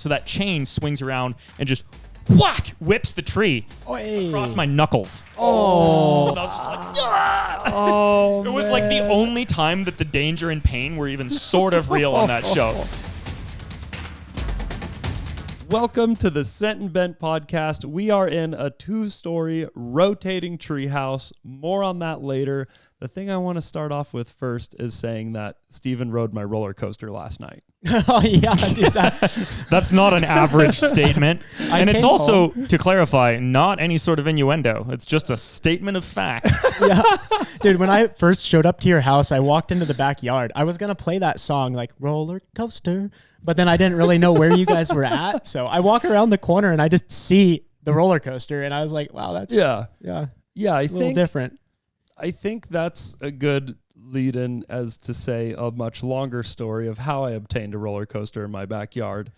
So that chain swings around and just whack whips the tree across my knuckles. Oh. And I was just like, ah! Oh, it was like the only time that the danger and pain were even sort of real on that show. Welcome to the Scent and Bent podcast. We are in a 2-story rotating treehouse. More on that later. The thing I want to start off with first is saying that Steven rode my roller coaster last night. Oh, yeah, dude. That's not an average statement. And it's also, to clarify, not any sort of innuendo. It's just a statement of fact. Yeah. Dude, when I first showed up to your house, I walked into the backyard. I was going to play that song, like, roller coaster, but then I didn't really know where you guys were at. So I walk around the corner and I just see the roller coaster, and I was like, wow, that's Yeah, a little different. I think that's a good lead-in as to say a much longer story of how I obtained a roller coaster in my backyard.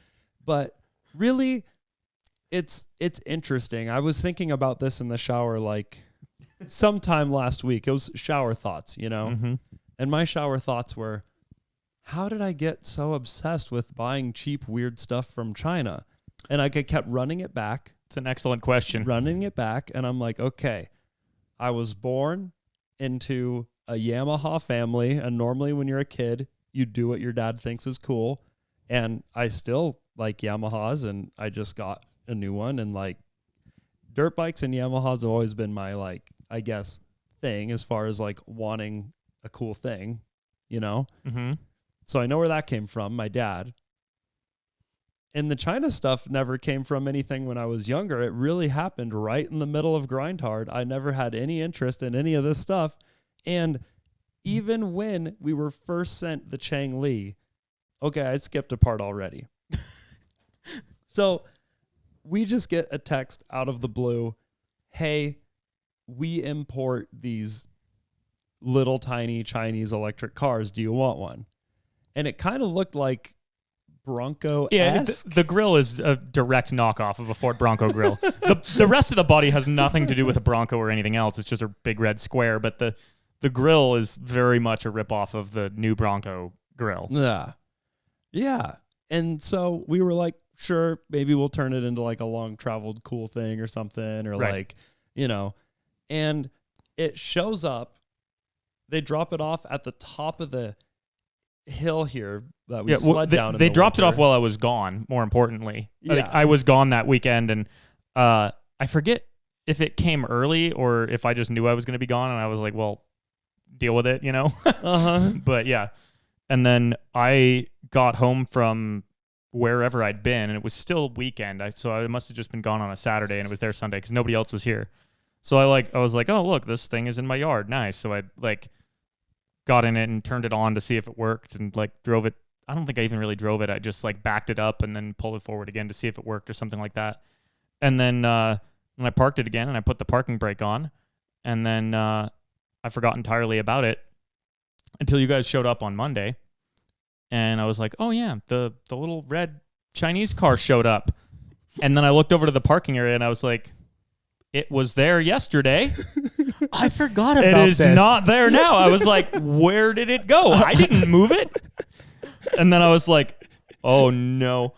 But really, it's interesting. I was thinking about this in the shower like sometime last week. It was shower thoughts, you know? Mm-hmm. And my shower thoughts were, how did I get so obsessed with buying cheap, weird stuff from China? And I kept running it back. It's an excellent question. Running it back, and I'm like, okay, I was born into a Yamaha family, and normally when you're a kid, you do what your dad thinks is cool, and I still like Yamahas, and I just got a new one, and like dirt bikes and Yamahas have always been my, like, I guess, thing as far as like wanting a cool thing, you know? Mm-hmm. So I know where that came from, my dad. And the China stuff never came from anything when I was younger. It really happened right in the middle of Grind Hard. I never had any interest in any of this stuff. And even when we were first sent the Changli, okay, I skipped a part already. So we just get a text out of the blue. Hey, we import these little tiny Chinese electric cars. Do you want one? And it kind of looked like Bronco-esque. Yeah, the grill is a direct knockoff of a Ford Bronco grill. The rest of the body has nothing to do with a Bronco or anything else. It's just a big red square, but the grill is very much a ripoff of the new Bronco grill. Yeah. And so we were like, sure, maybe we'll turn it into like a long-traveled cool thing or something, or right. like, you know. And it shows up. They drop it off at the top of the hill here that we sled down. They dropped it off while I was gone, more importantly. Yeah. I was gone that weekend, and I forget if it came early or if I just knew I was going to be gone, and I was like, well, deal with it, you know? But yeah. And then I got home from wherever I'd been, and it was still weekend, so I must have just been gone on a Saturday, and it was there Sunday because nobody else was here. So I was like, oh, look, this thing is in my yard. Nice. So I got in it and turned it on to see if it worked, and drove it. I don't think I even really drove it. I just backed it up and then pulled it forward again to see if it worked or something like that. And then when I parked it again and I put the parking brake on, and then I forgot entirely about it until you guys showed up on Monday. And I was like, oh yeah, the little red Chinese car showed up. And then I looked over to the parking area and I was like, it was there yesterday. I forgot about this. It is not there now. I was like, where did it go? I didn't move it. And then I was like, oh no.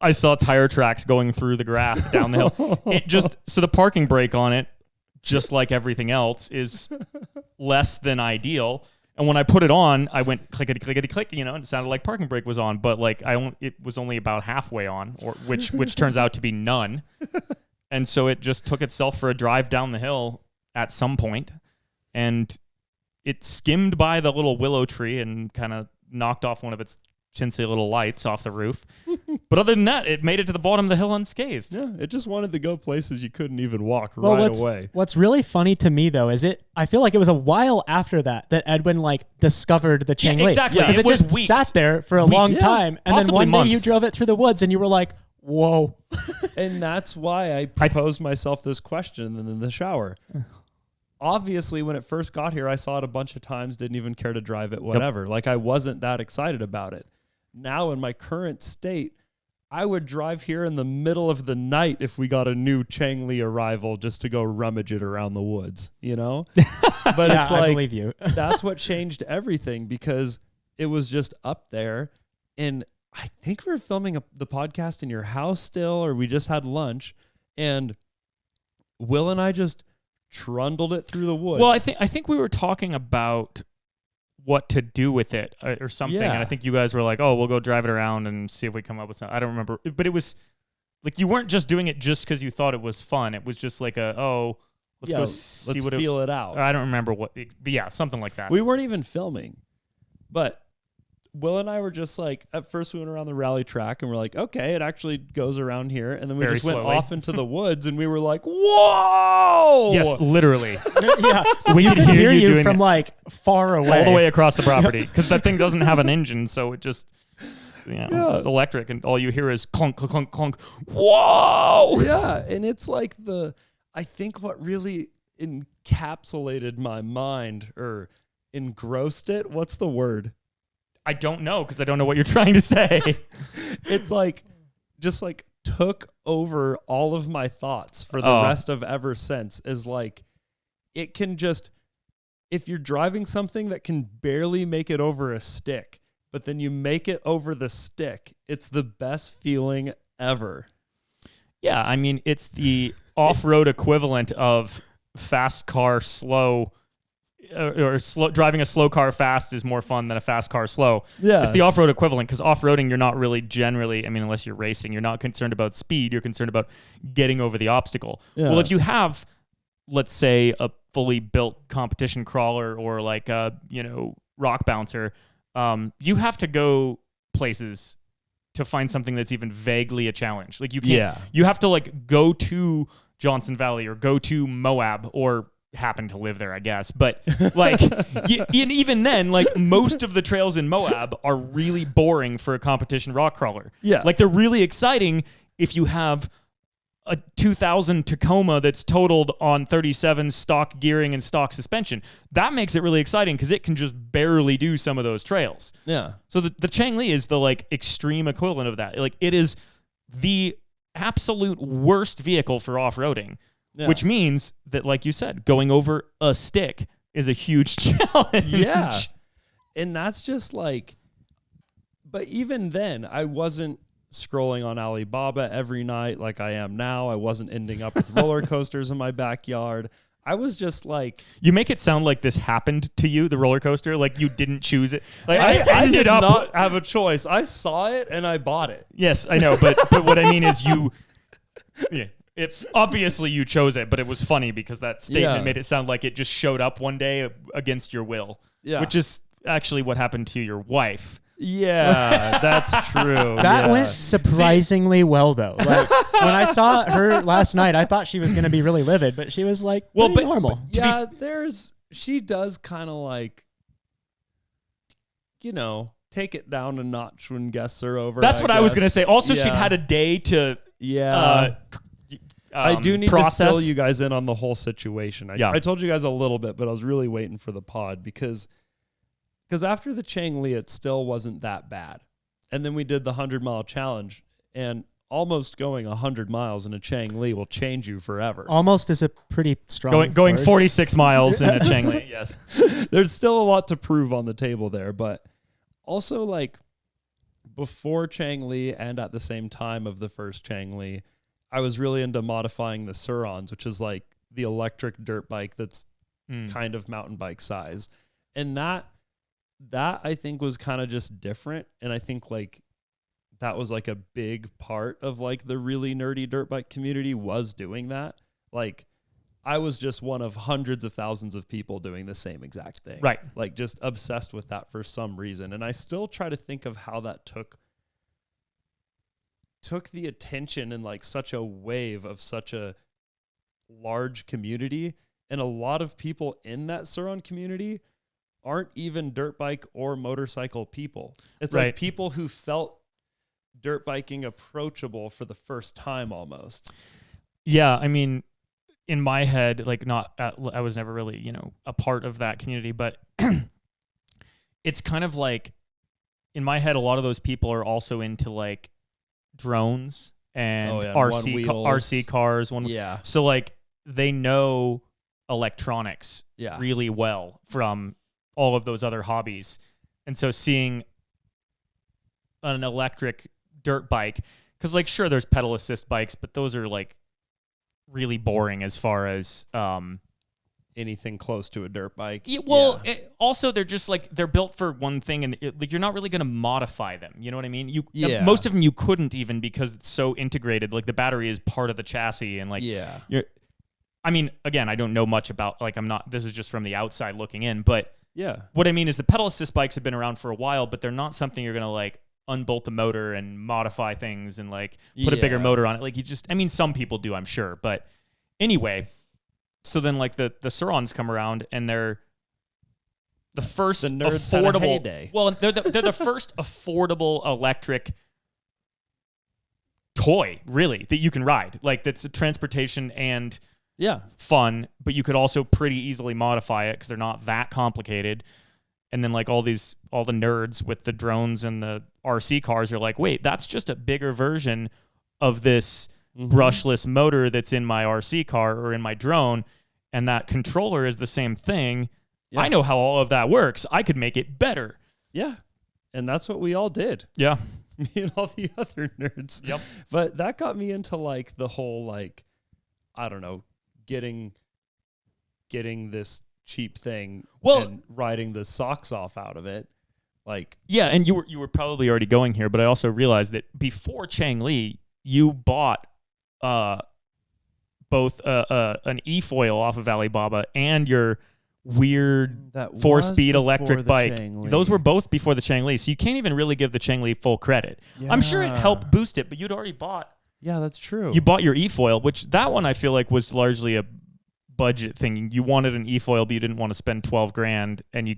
I saw tire tracks going through the grass down the hill. So the parking brake on it, just like everything else, is less than ideal. And when I put it on, I went clickety clickety click, and it sounded like parking brake was on, but it was only about halfway on, which turns out to be none. And so it just took itself for a drive down the hill at some point, and it skimmed by the little willow tree and kind of knocked off one of its chintzy little lights off the roof. But other than that, it made it to the bottom of the hill unscathed. Yeah, it just wanted to go places you couldn't even walk away. What's really funny to me, though, is I feel like it was a while after that Edwin discovered the Changli. Yeah, exactly. Because it just weeks. Sat there for a long time, and then one day you months. drove it through the woods and you were like, whoa. And that's why I proposed myself this question in the shower. Obviously, when it first got here, I saw it a bunch of times, didn't even care to drive it, whatever. Yep. I wasn't that excited about it. Now, in my current state, I would drive here in the middle of the night if we got a new Changli arrival just to go rummage it around the woods, But it's I believe you. That's what changed everything, because it was just up there, and I think we were filming the podcast in your house still, or we just had lunch, and Will and I just trundled it through the woods. Well, I think we were talking about what to do with it or something. Yeah. And I think you guys were like, oh, we'll go drive it around and see if we come up with something. I don't remember. But it was like you weren't just doing it just because you thought it was fun. It was just like let's feel it out. I don't remember what. But yeah, something like that. We weren't even filming. But Will and I were just like, at first we went around the rally track and we're like, okay, it actually goes around here. And then we Very just went slowly. off into the woods and we were like, whoa! Yes, literally. Yeah, We could could hear you doing from it like far away. all the way across the property because that thing doesn't have an engine, so it just it's electric, and all you hear is clunk, clunk, clunk, clunk. Whoa! Yeah, and it's like I think what really encapsulated my mind or engrossed it, what's the word? I don't know because I don't know what you're trying to say. It's like just like took over all of my thoughts for the rest of ever since. Is like it can just, if you're driving something that can barely make it over a stick, but then you make it over the stick, it's the best feeling ever. Yeah, I mean, it's the off-road equivalent of fast car slow, or slow. Driving a slow car fast is more fun than a fast car slow. Yeah. It's the off-road equivalent because off-roading, you're not really generally, I mean, unless you're racing, you're not concerned about speed. You're concerned about getting over the obstacle. Yeah. Well, if you have, let's say, a fully built competition crawler or like a, rock bouncer, you have to go places to find something that's even vaguely a challenge. Like you can't, you have to like go to Johnson Valley or go to Moab or happen to live there, I guess. But like, and even then, like most of the trails in Moab are really boring for a competition rock crawler. Yeah. Like they're really exciting if you have a 2000 Tacoma that's totaled on 37 stock gearing and stock suspension. That makes it really exciting because it can just barely do some of those trails. Yeah. So the Changli is the like extreme equivalent of that. Like it is the absolute worst vehicle for off-roading, which means that, like you said, going over a stick is a huge challenge. Yeah. And that's just like, but even then, I wasn't scrolling on Alibaba every night like I am now. I wasn't ending up with roller coasters in my backyard. I was just like, you make it sound like this happened to you, the roller coaster, like you didn't choose it. Like I did not have a choice. I saw it and I bought it. Yes, I know, but what I mean is obviously you chose it, but it was funny because that statement made it sound like it just showed up one day against your will. Yeah. Which is actually what happened to your wife. Yeah, that's true. That went surprisingly well, though. Like when I saw her last night, I thought she was going to be really livid, but she was like, normal. She does kind of like, take it down a notch when guests are over. That's what I was going to say. Also, she'd had a day to I do need process. to fill you guys in on the whole situation. I told you guys a little bit, but I was really waiting for the pod because after the Changli, it still wasn't that bad. And then we did the 100-mile challenge, and almost going 100 miles in a Changli will change you forever. Almost is a pretty strong going word. 46 miles in a Changli, yes. There's still a lot to prove on the table there, but also like before Changli and at the same time of the first Changli, I was really into modifying the Surons, which is like the electric dirt bike that's kind of mountain bike size. And that I think was kind of just different. And I think like that was like a big part of like the really nerdy dirt bike community was doing that. Like I was just one of hundreds of thousands of people doing the same exact thing. Right. Like just obsessed with that for some reason. And I still try to think of how that took the attention in like such a wave of such a large community. And a lot of people in that Suron community aren't even dirt bike or motorcycle people. It's like people who felt dirt biking approachable for the first time almost. Yeah, I mean, in my head, like I was never really, a part of that community, but it's kind of like in my head, a lot of those people are also into like drones and RC cars. So like they know electronics really well from all of those other hobbies. And so seeing an electric dirt bike, because like sure there's pedal assist bikes, but those are like really boring as far as anything close to a dirt bike. Yeah, well, also they're just like they're built for one thing, and like you're not really going to modify them. You know what I mean? Most of them you couldn't even because it's so integrated. Like the battery is part of the chassis, and like I mean, again, I don't know much about like I'm not. This is just from the outside looking in, but what I mean is the pedal assist bikes have been around for a while, but they're not something you're going to like unbolt the motor and modify things and like put a bigger motor on it. Like you just, I mean, some people do, I'm sure, but anyway. So then, like the Surons come around, and they're the first affordable. Heyday. Well, they're the first affordable electric toy, really, that you can ride. Like that's a transportation and fun, but you could also pretty easily modify it because they're not that complicated. And then like all the nerds with the drones and the RC cars are like, wait, that's just a bigger version of this brushless motor that's in my RC car or in my drone, and that controller is the same thing. Yeah. I know how all of that works. I could make it better. Yeah. And that's what we all did. Yeah. Me and all the other nerds. Yep. But that got me into like the whole like, I don't know, getting this cheap thing and riding the socks off out of it. Like and you were probably already going here, but I also realized that before Changli, you bought both an e-foil off of Alibaba and your weird 4-speed electric bike. Changli. Those were both before the Changli, so you can't even really give the Changli full credit. Yeah. I'm sure it helped boost it, but you'd already bought. Yeah, that's true. You bought your e-foil, which that one I feel like was largely a budget thing. You wanted an e-foil, but you didn't want to spend $12,000, and you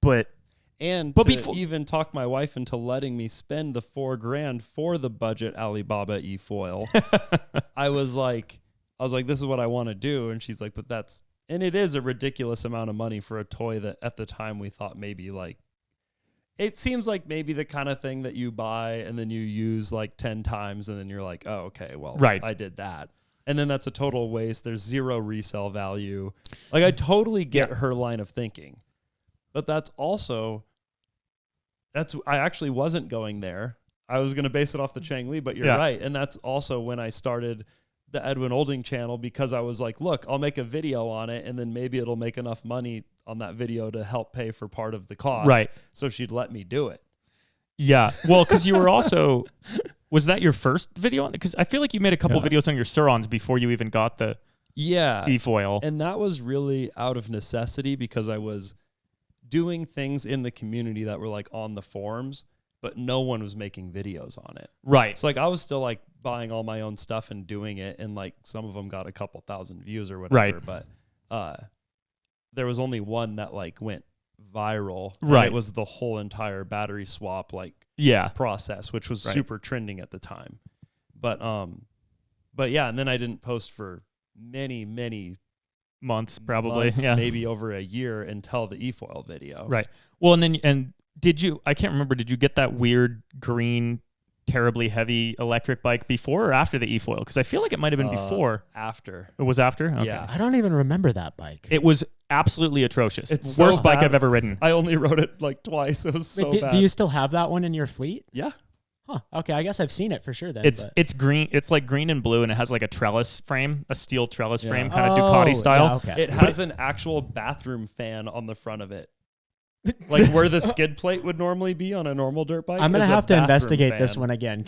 but. But even talk my wife into letting me spend the $4,000 for the budget Alibaba e-foil, I was like, this is what I want to do. And she's like, and it is a ridiculous amount of money for a toy that at the time we thought maybe like, it seems like maybe the kind of thing that you buy and then you use like 10 times and then you're like, oh, okay, well, I did that. And then that's a total waste. There's zero resale value. Like I totally get her line of thinking. But I actually wasn't going there. I was going to base it off the Changli, but you're right. And that's also when I started the Edwin Olding channel, because I was like, look, I'll make a video on it and then maybe it'll make enough money on that video to help pay for part of the cost. Right. So she'd let me do it. Yeah. Well, because you were also, was that your first video on it? Because I feel like you made a couple videos on your Surons before you even got the e-foil. And that was really out of necessity because I was doing things in the community that were like on the forums, but no one was making videos on it. Right. So like I was still like buying all my own stuff and doing it, and like some of them got a couple thousand views or whatever. Right. But there was only one that like went viral. Right. It was the whole entire battery swap process, which was super trending at the time. But yeah, and then I didn't post for many months, probably maybe over a year until the e-foil video. Right. Well, and did you, I can't remember, did you get that weird green terribly heavy electric bike before or after the e-foil? Because I feel like it might have been before. After. It was after? Okay. Yeah. I don't even remember that bike. It was absolutely atrocious. It's worst so bike bad. I've ever ridden. I only rode it like twice. It was so bad. Do you still have that one in your fleet? Yeah. Huh. Okay, I guess I've seen it for sure then. It's green. It's like green and blue, and it has like a trellis frame, a steel trellis frame, kind of Ducati style. Yeah, okay. It has an actual bathroom fan on the front of it. Like where the skid plate would normally be on a normal dirt bike. I'm going to have to investigate this one again.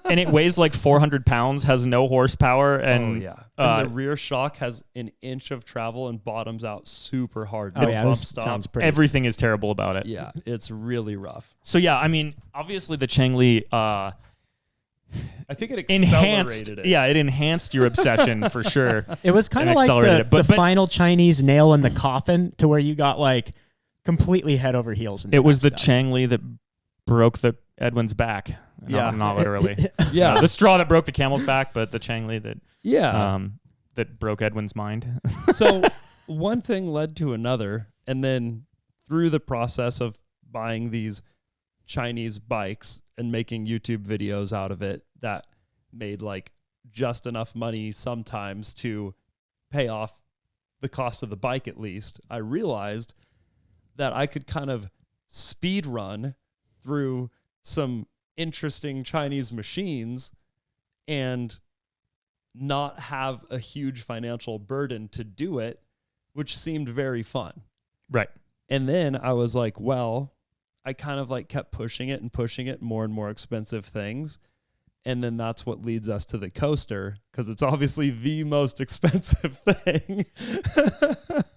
And it weighs like 400 pounds, has no horsepower. And, and the rear shock has an inch of travel and bottoms out super hard. Sounds pretty. Everything is terrible about it. Yeah, it's really rough. So yeah, I mean, obviously the Changli, I think it accelerated it. Yeah, it enhanced your obsession for sure. It was kind of like the final Chinese nail in the coffin to where you got like completely head over heels. It was the Changli that broke the Edwin's back. Not literally. The straw that broke the camel's back, but the Changli that broke Edwin's mind. So one thing led to another, and then through the process of buying these Chinese bikes and making YouTube videos out of it that made like just enough money sometimes to pay off the cost of the bike at least, I realized that I could kind of speed run through some interesting Chinese machines and not have a huge financial burden to do it, which seemed very fun. Right. And then I was like, well, I kind of like kept pushing it, more and more expensive things. And then that's what leads us to the coaster, because it's obviously the most expensive thing.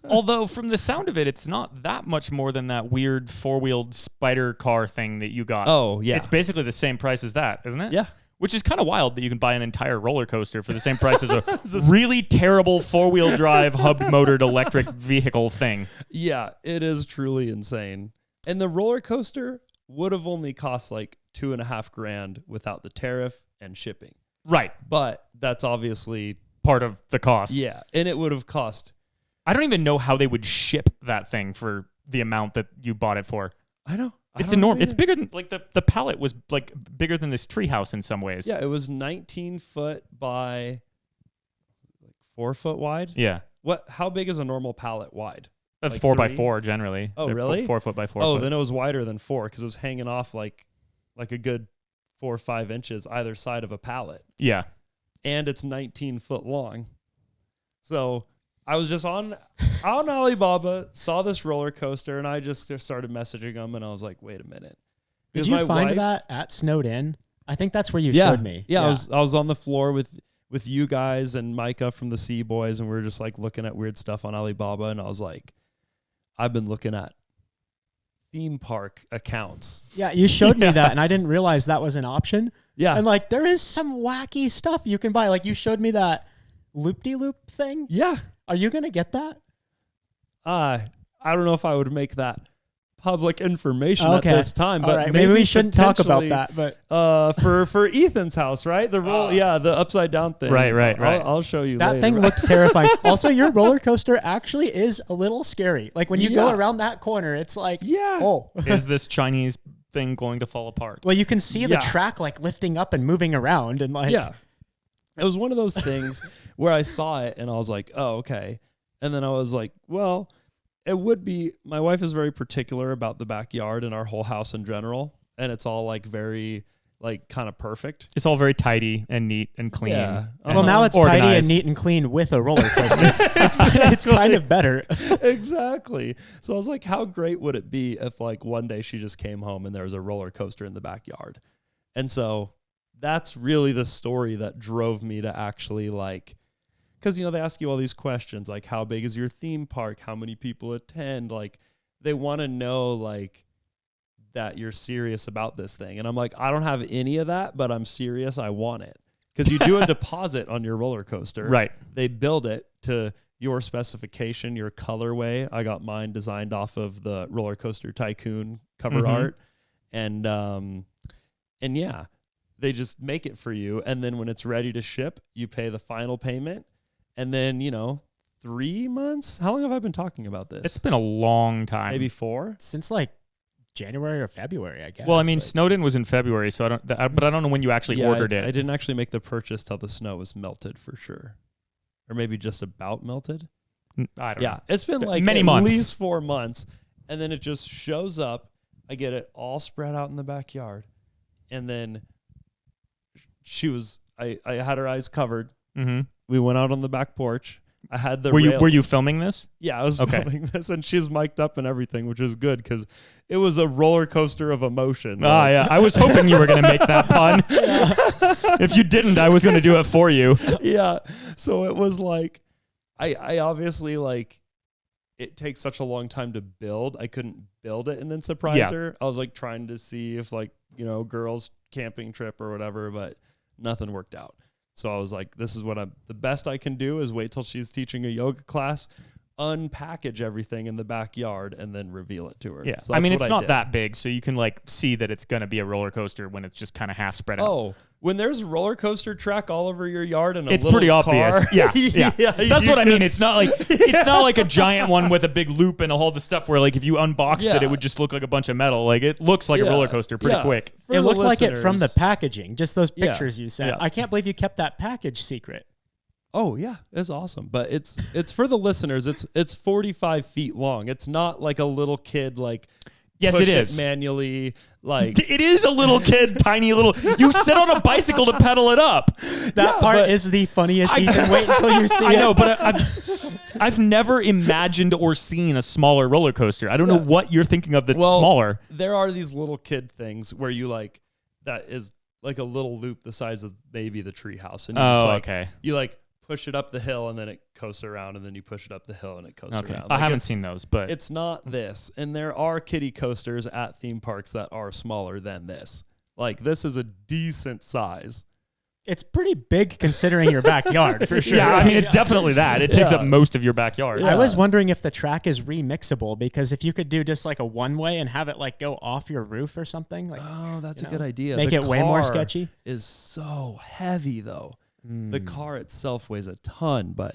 Although from the sound of it, it's not that much more than that weird 4-wheeled spider car thing that you got. Oh, yeah. It's basically the same price as that, isn't it? Yeah. Which is kind of wild that you can buy an entire roller coaster for the same price as a really terrible 4-wheel drive hub motored electric vehicle thing. Yeah, it is truly insane. And the roller coaster would have only cost like $2,500 without the tariff and shipping. Right. But that's obviously part of the cost. Yeah. And it would have cost. I don't even know how they would ship that thing for the amount that you bought it for. I know. It's enormous. It's bigger than, like, the pallet was like bigger than this treehouse in some ways. Yeah, it was 19 foot by like 4 foot wide. Yeah. How big is a normal pallet wide? That's Like 4x4 generally. Oh, They're really? 4 foot by 4 Oh, foot. then it was wider than 4 because it was hanging off like a good 4 or 5 inches either side of a pallet. Yeah. And it's 19 foot long. So I was just on Alibaba, saw this roller coaster, and I just started messaging them, and I was like, wait a minute. Did Because you my find wife- that at Snowed In? I think that's where you Yeah. showed me. Yeah, I was on the floor with you guys and Micah from the Sea Boys, and we were just like looking at weird stuff on Alibaba, and I was like, I've been looking at theme park accounts. Yeah, you showed me that, and I didn't realize that was an option. Yeah. And like, there is some wacky stuff you can buy. Like, you showed me that loop-de-loop thing. Yeah. Are you going to get that? I don't know if I would make that public information at this time, but all right. Maybe we shouldn't talk about potentially, that. But for Ethan's house, right? The the upside down thing. Right. I'll show you that later. thing looked terrifying. Also, your roller coaster actually is a little scary. Like, when you go around that corner, it's like, oh. Is this Chinese thing going to fall apart? Well, you can see the track like lifting up and moving around, and like, yeah. It was one of those things where I saw it and I was like, oh, okay. And then I was like, well, it would be, my wife is very particular about the backyard and our whole house in general. And it's all like very, like, kind of perfect. It's all very tidy and neat and clean. Yeah. and well, now it's organized. tidy and neat and clean with a roller coaster. it's kind of better. Exactly. So I was like, how great would it be if like one day she just came home and there was a roller coaster in the backyard? And so that's really the story that drove me to actually like, because, you know, they ask you all these questions like, how big is your theme park? How many people attend? Like, they want to know like that you're serious about this thing. And I'm like, I don't have any of that, but I'm serious. I want it. Because you do a deposit on your roller coaster. Right. They build it to your specification, your colorway. I got mine designed off of the Roller Coaster Tycoon cover art. And yeah, they just make it for you. And then when it's ready to ship, you pay the final payment. And then, 3 months? How long have I been talking about this? It's been a long time. Maybe 4? Since like January or February, I guess. Well, I mean, like, Snowden was in February, so but I don't know when you actually ordered it. I didn't actually make the purchase till the snow was melted for sure. Or maybe just about melted. I don't know. Yeah, it's been like Many at months. least 4 months. And then it just shows up. I get it all spread out in the backyard. And then I had her eyes covered. Mm-hmm. We went out on the back porch. I had the Were you filming this? Yeah, I was Okay. filming this, and she's mic'd up and everything, which is good because it was a roller coaster of emotion. Yeah. I was hoping you were going to make that pun. If you didn't, I was going to do it for you. Yeah. So it was like, I obviously like, it takes such a long time to build. I couldn't build it and then surprise her. I was like trying to see if like, girls camping trip or whatever, but nothing worked out. So I was like, this is what the best I can do is wait till she's teaching a yoga class, unpackage everything in the backyard, and then reveal it to her. Yeah. So I mean, that's it's what not did. that big, so you can like see that it's going to be a roller coaster when it's just kind of half spread out. Oh, when there's a roller coaster track all over your yard and It's little pretty obvious. car, Yeah. That's you what I could- mean. It's not like a giant one with a big loop and all the stuff where like if you unboxed it, Yeah. it would just look like a bunch of metal. Like it looks like a roller coaster pretty Yeah. quick. For it the looked like it from the listeners- packaging, just those Yeah. pictures you sent. Yeah. I can't believe you kept that package secret. Oh yeah, it's awesome. But it's for the listeners. It's 45 feet long. It's not like a little kid like Yes, push it is. manually. Like It is a little kid, tiny little. You sit on a bicycle to pedal it up. That part is the funniest. Ethan, wait until you see it. I know, but I've never imagined or seen a smaller roller coaster. I don't know what you're thinking of that's smaller. There are these little kid things where you like that is like a little loop the size of maybe the treehouse, and you just like, you like push it up the hill and then it coasts around, and then you push it up the hill and it coasts around. I haven't seen those, but it's not this. And there are kiddie coasters at theme parks that are smaller than this. Like this is a decent size. It's pretty big considering your backyard, for sure. Yeah, I mean, it's definitely that. It takes up most of your backyard. I was wondering if the track is remixable, because if you could do just like a one-way and have it like go off your roof or something. Like, oh, that's a good idea. Make it way more sketchy. Is so heavy though. The car itself weighs a ton, but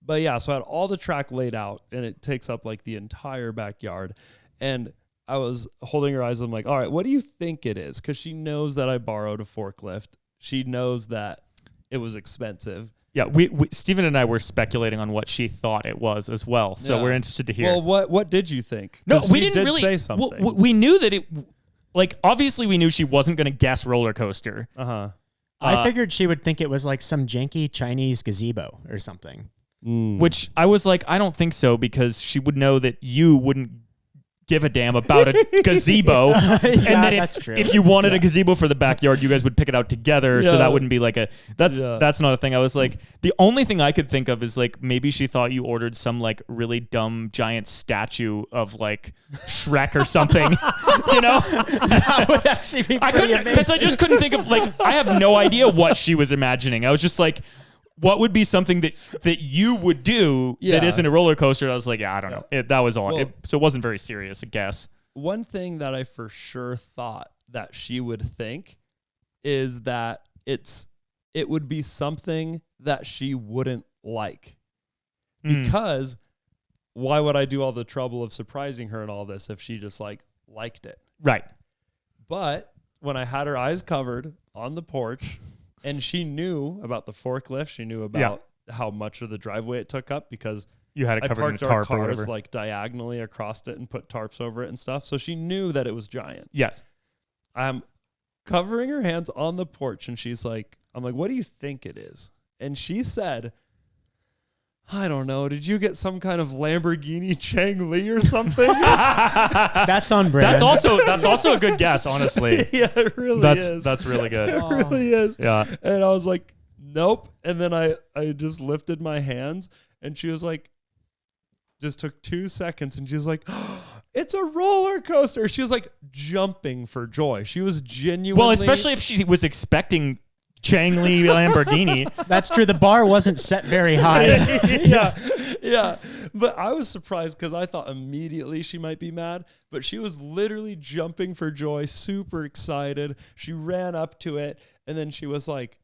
yeah, so I had all the track laid out and it takes up like the entire backyard. And I was holding her eyes. I'm like, all right, what do you think it is? Because she knows that I borrowed a forklift. She knows that it was expensive. Yeah, we Steven and I were speculating on what she thought it was as well. So we're interested to hear. Well, what did you think? No, we didn't really say something. We knew that it, like, obviously we knew she wasn't going to guess roller coaster. I figured she would think it was like some janky Chinese gazebo or something. Which I was like, I don't think so, because she would know that you wouldn't give a damn about a gazebo. And then if you wanted a gazebo for the backyard, you guys would pick it out together. So that wouldn't be like that's not a thing. I was like, the only thing I could think of is like, maybe she thought you ordered some like really dumb giant statue of like Shrek or something, you know? That would actually be pretty amazing. Because I just couldn't think of, like, I have no idea what she was imagining. I was just like, what would be something that you would do that isn't a roller coaster? I was like, I don't know. That was all. So it wasn't very serious, I guess. One thing that I for sure thought that she would think is that it would be something that she wouldn't like. Because why would I do all the trouble of surprising her and all this if she just like liked it? Right. But when I had her eyes covered on the porch, and she knew about the forklift. She knew about how much of the driveway it took up, because you had it covered in a tarp I parked our or cars whatever. like diagonally across it and put tarps over it and stuff. So she knew that it was giant. Yes. I'm covering her hands on the porch, and she's like, I'm like, what do you think it is? And she said, I don't know. Did you get some kind of Lamborghini Changli or something? That's on brand. That's also a good guess, honestly. Yeah, it really is. That's really good. It really is. Yeah. And I was like, nope. And then I just lifted my hands, and she was like, just took 2 seconds, and she was like, oh, it's a roller coaster. She was like jumping for joy. She was genuinely. Well, especially if she was expecting Changli Lamborghini. That's true. The bar wasn't set very high. Yeah. But I was surprised because I thought immediately she might be mad, but she was literally jumping for joy, super excited. She ran up to it, and then she was like,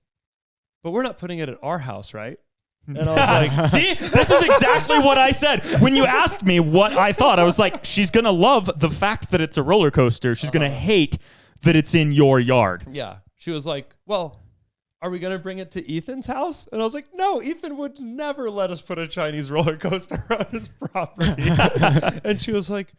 but we're not putting it at our house, right? And I was like, see, this is exactly what I said. When you asked me what I thought, I was like, she's going to love the fact that it's a roller coaster. She's going to hate that it's in your yard. Yeah. She was like, well, are we going to bring it to Ethan's house? And I was like, no, Ethan would never let us put a Chinese roller coaster on his property. And she was like,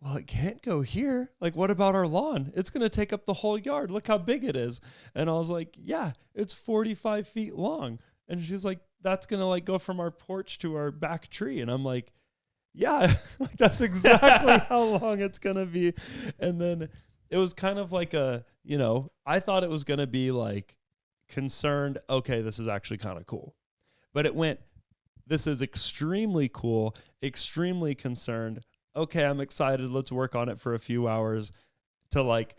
well, it can't go here. Like, what about our lawn? It's going to take up the whole yard. Look how big it is. And I was like, yeah, it's 45 feet long. And she's like, that's going to like go from our porch to our back tree. And I'm like, yeah, like that's exactly how long it's going to be. And then it was kind of like I thought it was going to be like, concerned, okay, this is actually kind of cool. But it went, this is extremely cool, extremely concerned. Okay, I'm excited. Let's work on it for a few hours, to like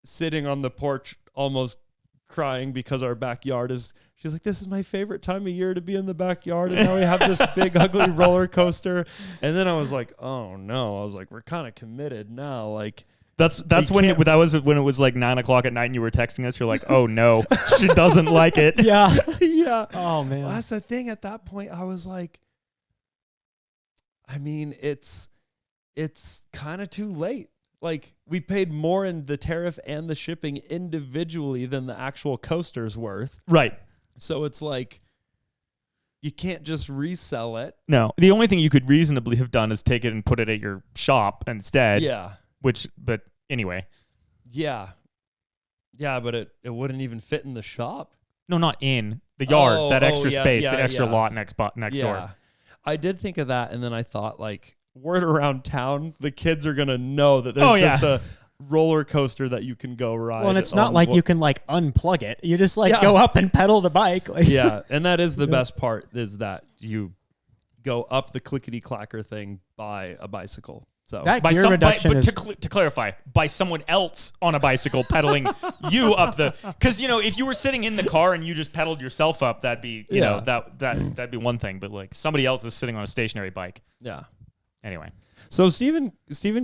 sitting on the porch almost crying because our backyard is, she's like, this is my favorite time of year to be in the backyard. And now we have this big, ugly roller coaster. And then I was like, oh no. I was like, we're kind of committed now. Like, That's when it was like 9 o'clock at night and you were texting us. You're like, oh no, she doesn't like it. Yeah. Yeah. Oh man. Well, that's the thing. At that point, I was like, I mean, it's kind of too late. Like, we paid more in the tariff and the shipping individually than the actual coaster's worth. Right. So it's like, You can't just resell it. No, the only thing you could reasonably have done is take it and put it at your shop instead. Yeah. But anyway. Yeah. Yeah, but it wouldn't even fit in the shop. No, not in the yard. That extra space, the extra lot next door. I did think of that, and then I thought, like, word around town, the kids are gonna know that there's just a roller coaster that you can go ride. Well, and it's not like you can like unplug it. You just like go up and pedal the bike. Like. Yeah, and that is the best part, is that you go up the clickety clacker thing by a bicycle. So that gear reduction is... to clarify, by someone else on a bicycle pedaling you up the, because if you were sitting in the car and you just pedaled yourself up, that'd be that'd be one thing. But like somebody else is sitting on a stationary bike. Yeah. Anyway, so Steven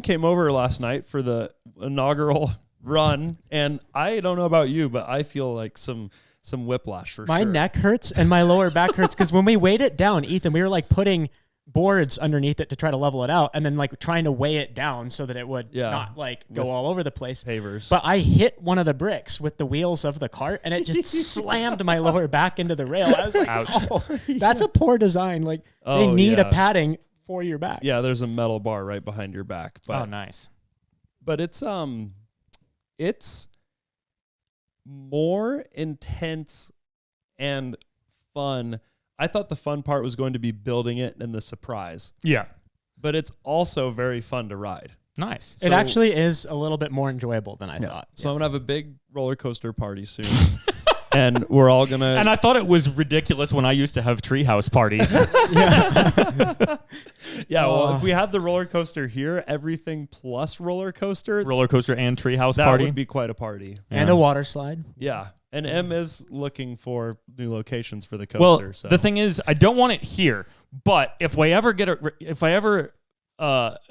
came over last night for the inaugural run, and I don't know about you, but I feel like some whiplash for sure. My neck hurts and my lower back hurts because when we weighed it down, Ethan, we were like putting boards underneath it to try to level it out, and then like trying to weigh it down so that it would not like go all over the place. Pavers. But I hit one of the bricks with the wheels of the cart, and it just slammed my lower back into the rail. I was like, "Oh, that's a poor design. Like they need a padding for your back." Yeah, there's a metal bar right behind your back. But, nice. But it's more intense and fun. I thought the fun part was going to be building it and the surprise. Yeah. But it's also very fun to ride. Nice. It actually is a little bit more enjoyable than I thought. So I'm going to have a big roller coaster party soon. And we're all going to... And I thought it was ridiculous when I used to have treehouse parties. Well, if we had the roller coaster here, everything plus roller coaster and treehouse that party. would be quite a party. And a water slide. Yeah. And M is looking for new locations for the coaster. Well, the thing is, I don't want it here. But if I ever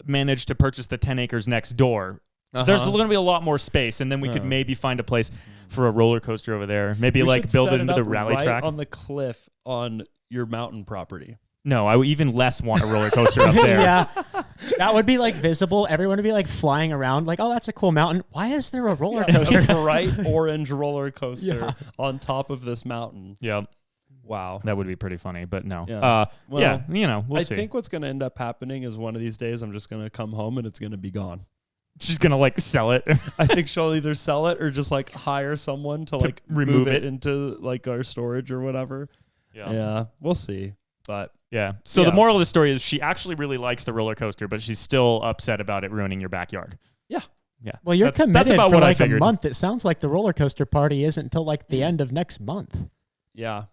manage to purchase the 10 acres next door, there's going to be a lot more space, and then we could maybe find a place for a roller coaster over there. Maybe like build it into the rally track on the cliff on your mountain property. No, I would even less want a roller coaster up there. Yeah. That would be like visible. Everyone would be like flying around like, oh, that's a cool mountain. Why is there a roller coaster? A bright orange roller coaster on top of this mountain. Yeah. Wow. That would be pretty funny, but no. Yeah. We'll see. I think what's going to end up happening is one of these days I'm just going to come home and it's going to be gone. She's going to like sell it. I think she'll either sell it or just like hire someone to like remove it into like our storage or whatever. Yeah. We'll see. But yeah. So the moral of the story is she actually really likes the roller coaster, but she's still upset about it ruining your backyard. Yeah. Yeah. Well, you're committed that's about for what like I a figured. month. It sounds like the roller coaster party isn't until like the end of next month. Yeah.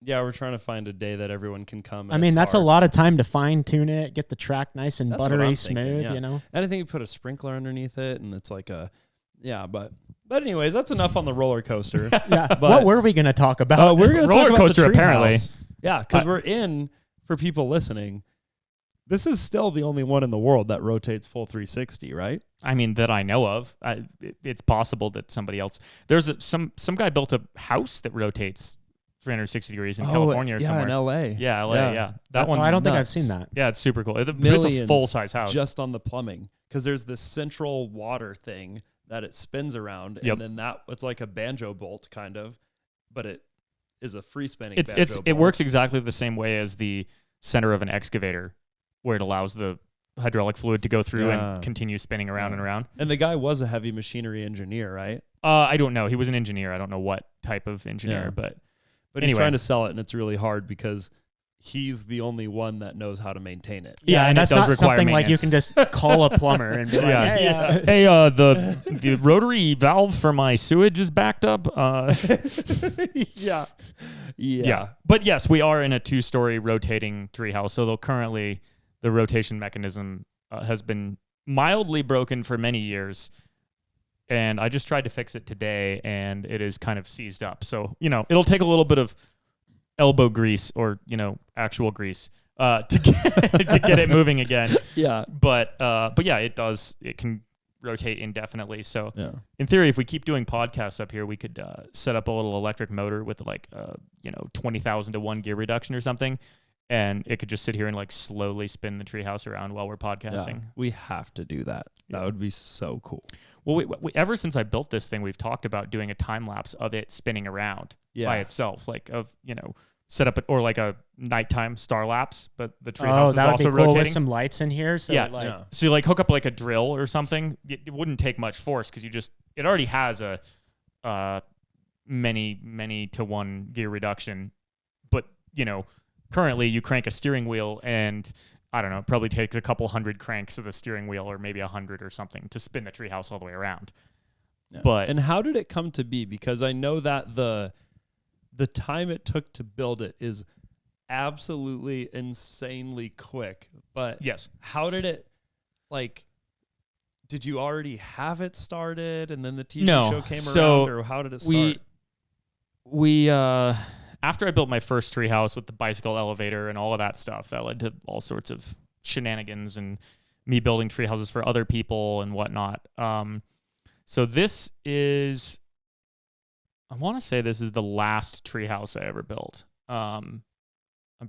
Yeah, we're trying to find a day that everyone can come. I mean, that's a lot of time to fine tune it, get the track nice and buttery smooth, you know. And I think you put a sprinkler underneath it, and it's like but anyways, that's enough on the roller coaster. But what were we going to talk about? We're going to roller talk coaster about the apparently. Treehouse. Yeah, because we're in, for people listening, this is still the only one in the world that rotates full 360, right? I mean, that I know of. It's possible that somebody else. There's some guy built a house that rotates 360 degrees in California or somewhere. in L.A. Yeah, L.A., yeah. That one's I don't think I've nuts. seen that. Yeah, it's super cool. It's Millions a full-size house. just on the plumbing, because there's this central water thing that it spins around, and then it's like a banjo bolt kind of, but it is a free spinning banjo bolt. It works exactly the same way as the center of an excavator, where it allows the hydraulic fluid to go through and continue spinning around and around. And the guy was a heavy machinery engineer, right? I don't know. He was an engineer. I don't know what type of engineer, but he's anyway. trying to sell it, and it's really hard because he's the only one that knows how to maintain it. Yeah, and it that's does not require something like you maintenance. can just call a plumber and be like, hey, the rotary valve for my sewage is backed up. Yeah. But yes, we are in a 2-story rotating treehouse, so currently the rotation mechanism has been mildly broken for many years. And I just tried to fix it today, and it is kind of seized up. So, it'll take a little bit of elbow grease or, actual grease to get it moving again. Yeah. But yeah, it does. It can rotate indefinitely. So in theory, if we keep doing podcasts up here, we could set up a little electric motor with 20,000 to 1 gear reduction or something. And it could just sit here and slowly spin the treehouse around while we're podcasting. Yeah, we have to do that. That would be so cool. Well, we ever since I built this thing, we've talked about doing a time lapse of it spinning around by itself, set up or like a nighttime star lapse, but the treehouse is that would also be cool rotating with some lights in here. So yeah, so you like hook up like a drill or something. It wouldn't take much force because it already has a many to one gear reduction, but currently you crank a steering wheel and I don't know, it probably takes a couple hundred cranks of the steering wheel or maybe 100 or something to spin the treehouse all the way around. Yeah. But and how did it come to be? Because I know that the time it took to build it is absolutely insanely quick. But yes, how did it did you already have it started and then the TV show came around, or how did it start? We after I built my first treehouse with the bicycle elevator and all of that stuff, that led to all sorts of shenanigans and me building treehouses for other people and whatnot. So this is, I want to say this is the last treehouse I ever built. I'm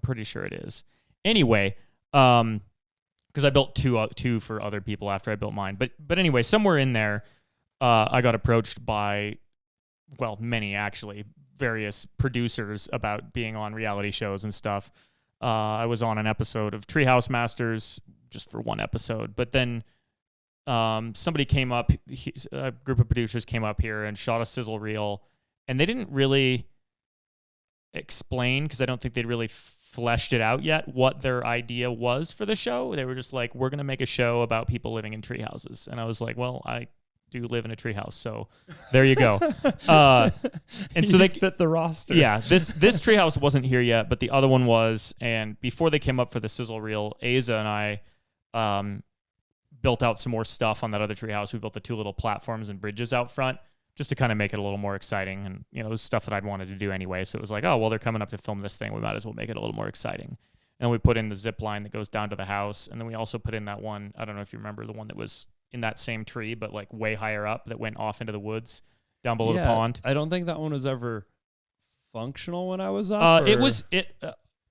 pretty sure it is. Anyway, because I built two for other people after I built mine. But anyway, somewhere in there, I got approached by, well, many actually, various producers about being on reality shows and stuff. I was on an episode of Treehouse Masters just for one episode, but then somebody came up, a group of producers came up here and shot a sizzle reel, and they didn't really explain, because I don't think they'd really fleshed it out yet, what their idea was for the show. They were just like, we're going to make a show about people living in tree houses. And I was like, well, I do live in a tree house, so there you go. And so they fit the roster. Yeah, this tree house wasn't here yet, but the other one was. And before they came up for the sizzle reel, Asa and I built out some more stuff on that other treehouse. We built the two little platforms and bridges out front just to kind of make it a little more exciting. And, it was stuff that I'd wanted to do anyway. So it was like, oh, well, they're coming up to film this thing. We might as well make it a little more exciting. And we put in the zip line that goes down to the house. And then we also put in that one, I don't know if you remember, the one that was in that same tree, but like way higher up, that went off into the woods down below the pond. I don't think that one was ever functional when I was up.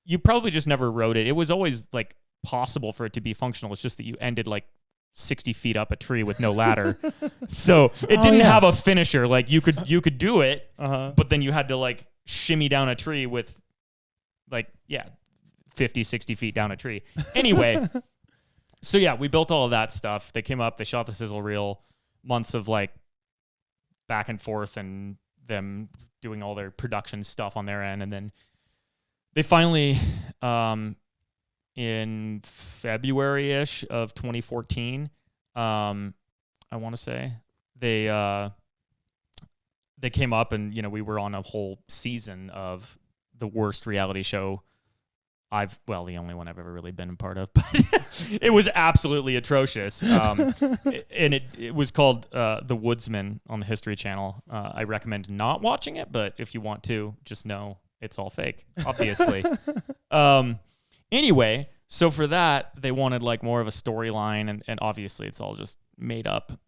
You probably just never rode it. It was always like possible for it to be functional. It's just that you ended like 60 feet up a tree with no ladder. So it didn't have a finisher. Like you could do it, but then you had to like shimmy down a tree with 50, 60 feet down a tree. Anyway, so yeah, we built all of that stuff. They came up, they shot the sizzle reel, months of like back and forth and them doing all their production stuff on their end. And then they finally, in February-ish of 2014, I want to say, they came up and, we were on a whole season of the worst reality show the only one I've ever really been a part of, but it was absolutely atrocious. And it was called The Woodsman on the History Channel. I recommend not watching it, but if you want to, just know it's all fake, obviously. Anyway, so for that, they wanted like more of a storyline, and obviously it's all just made up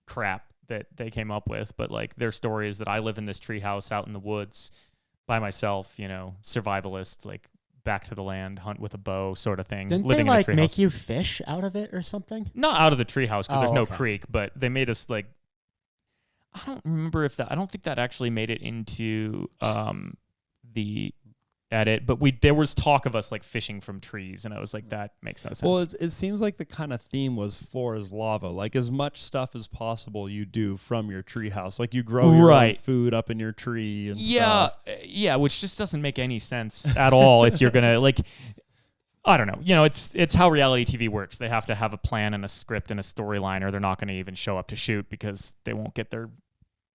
crap that they came up with. But like their story is that I live in this treehouse out in the woods by myself, survivalist, like back to the land, hunt with a bow sort of thing. Didn't living they like in a make treehouse. you fish out of it or something? Not out of the treehouse because there's no okay. creek, but they made us like, I don't remember I don't think that actually made it into the edit, but there was talk of us like fishing from trees, and I was like, that makes no sense. Well, it seems like the kind of theme was is lava. Like as much stuff as possible you do from your tree house. Like you grow your own food up in your tree and stuff. Yeah, which just doesn't make any sense at all if you're gonna like, I don't know. It's how reality TV works. They have to have a plan and a script and a storyline, or they're not gonna even show up to shoot because they won't get their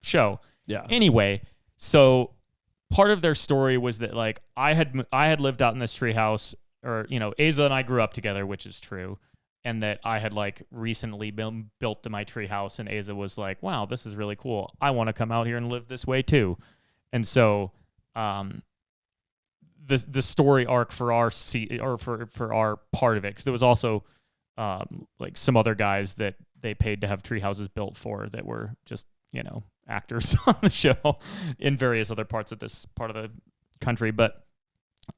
show. Yeah. Anyway, so part of their story was that like I had lived out in this treehouse, or Asa and I grew up together, which is true, and that I had like recently built my treehouse, and Asa was like, "Wow, this is really cool. I want to come out here and live this way too." And so, the story arc for our for our part of it, because there was also like some other guys that they paid to have tree houses built for that were just actors on the show in various other parts of this part of the country. But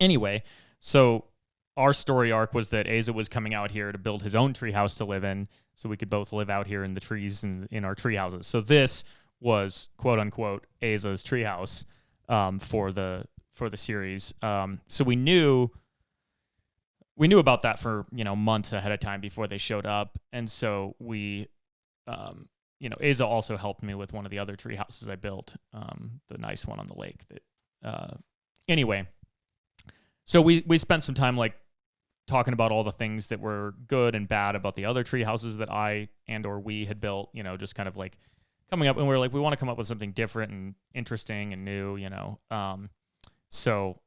anyway, so our story arc was that Asa was coming out here to build his own treehouse to live in, so we could both live out here in the trees and in our tree houses. So this was quote unquote Asa's treehouse for for the series. So we knew about that for, months ahead of time before they showed up. And so we, Asa also helped me with one of the other tree houses I built, the nice one on the lake. Anyway, so we spent some time like talking about all the things that were good and bad about the other tree houses that I or we had built, just kind of like coming up, and we want to come up with something different and interesting and new, So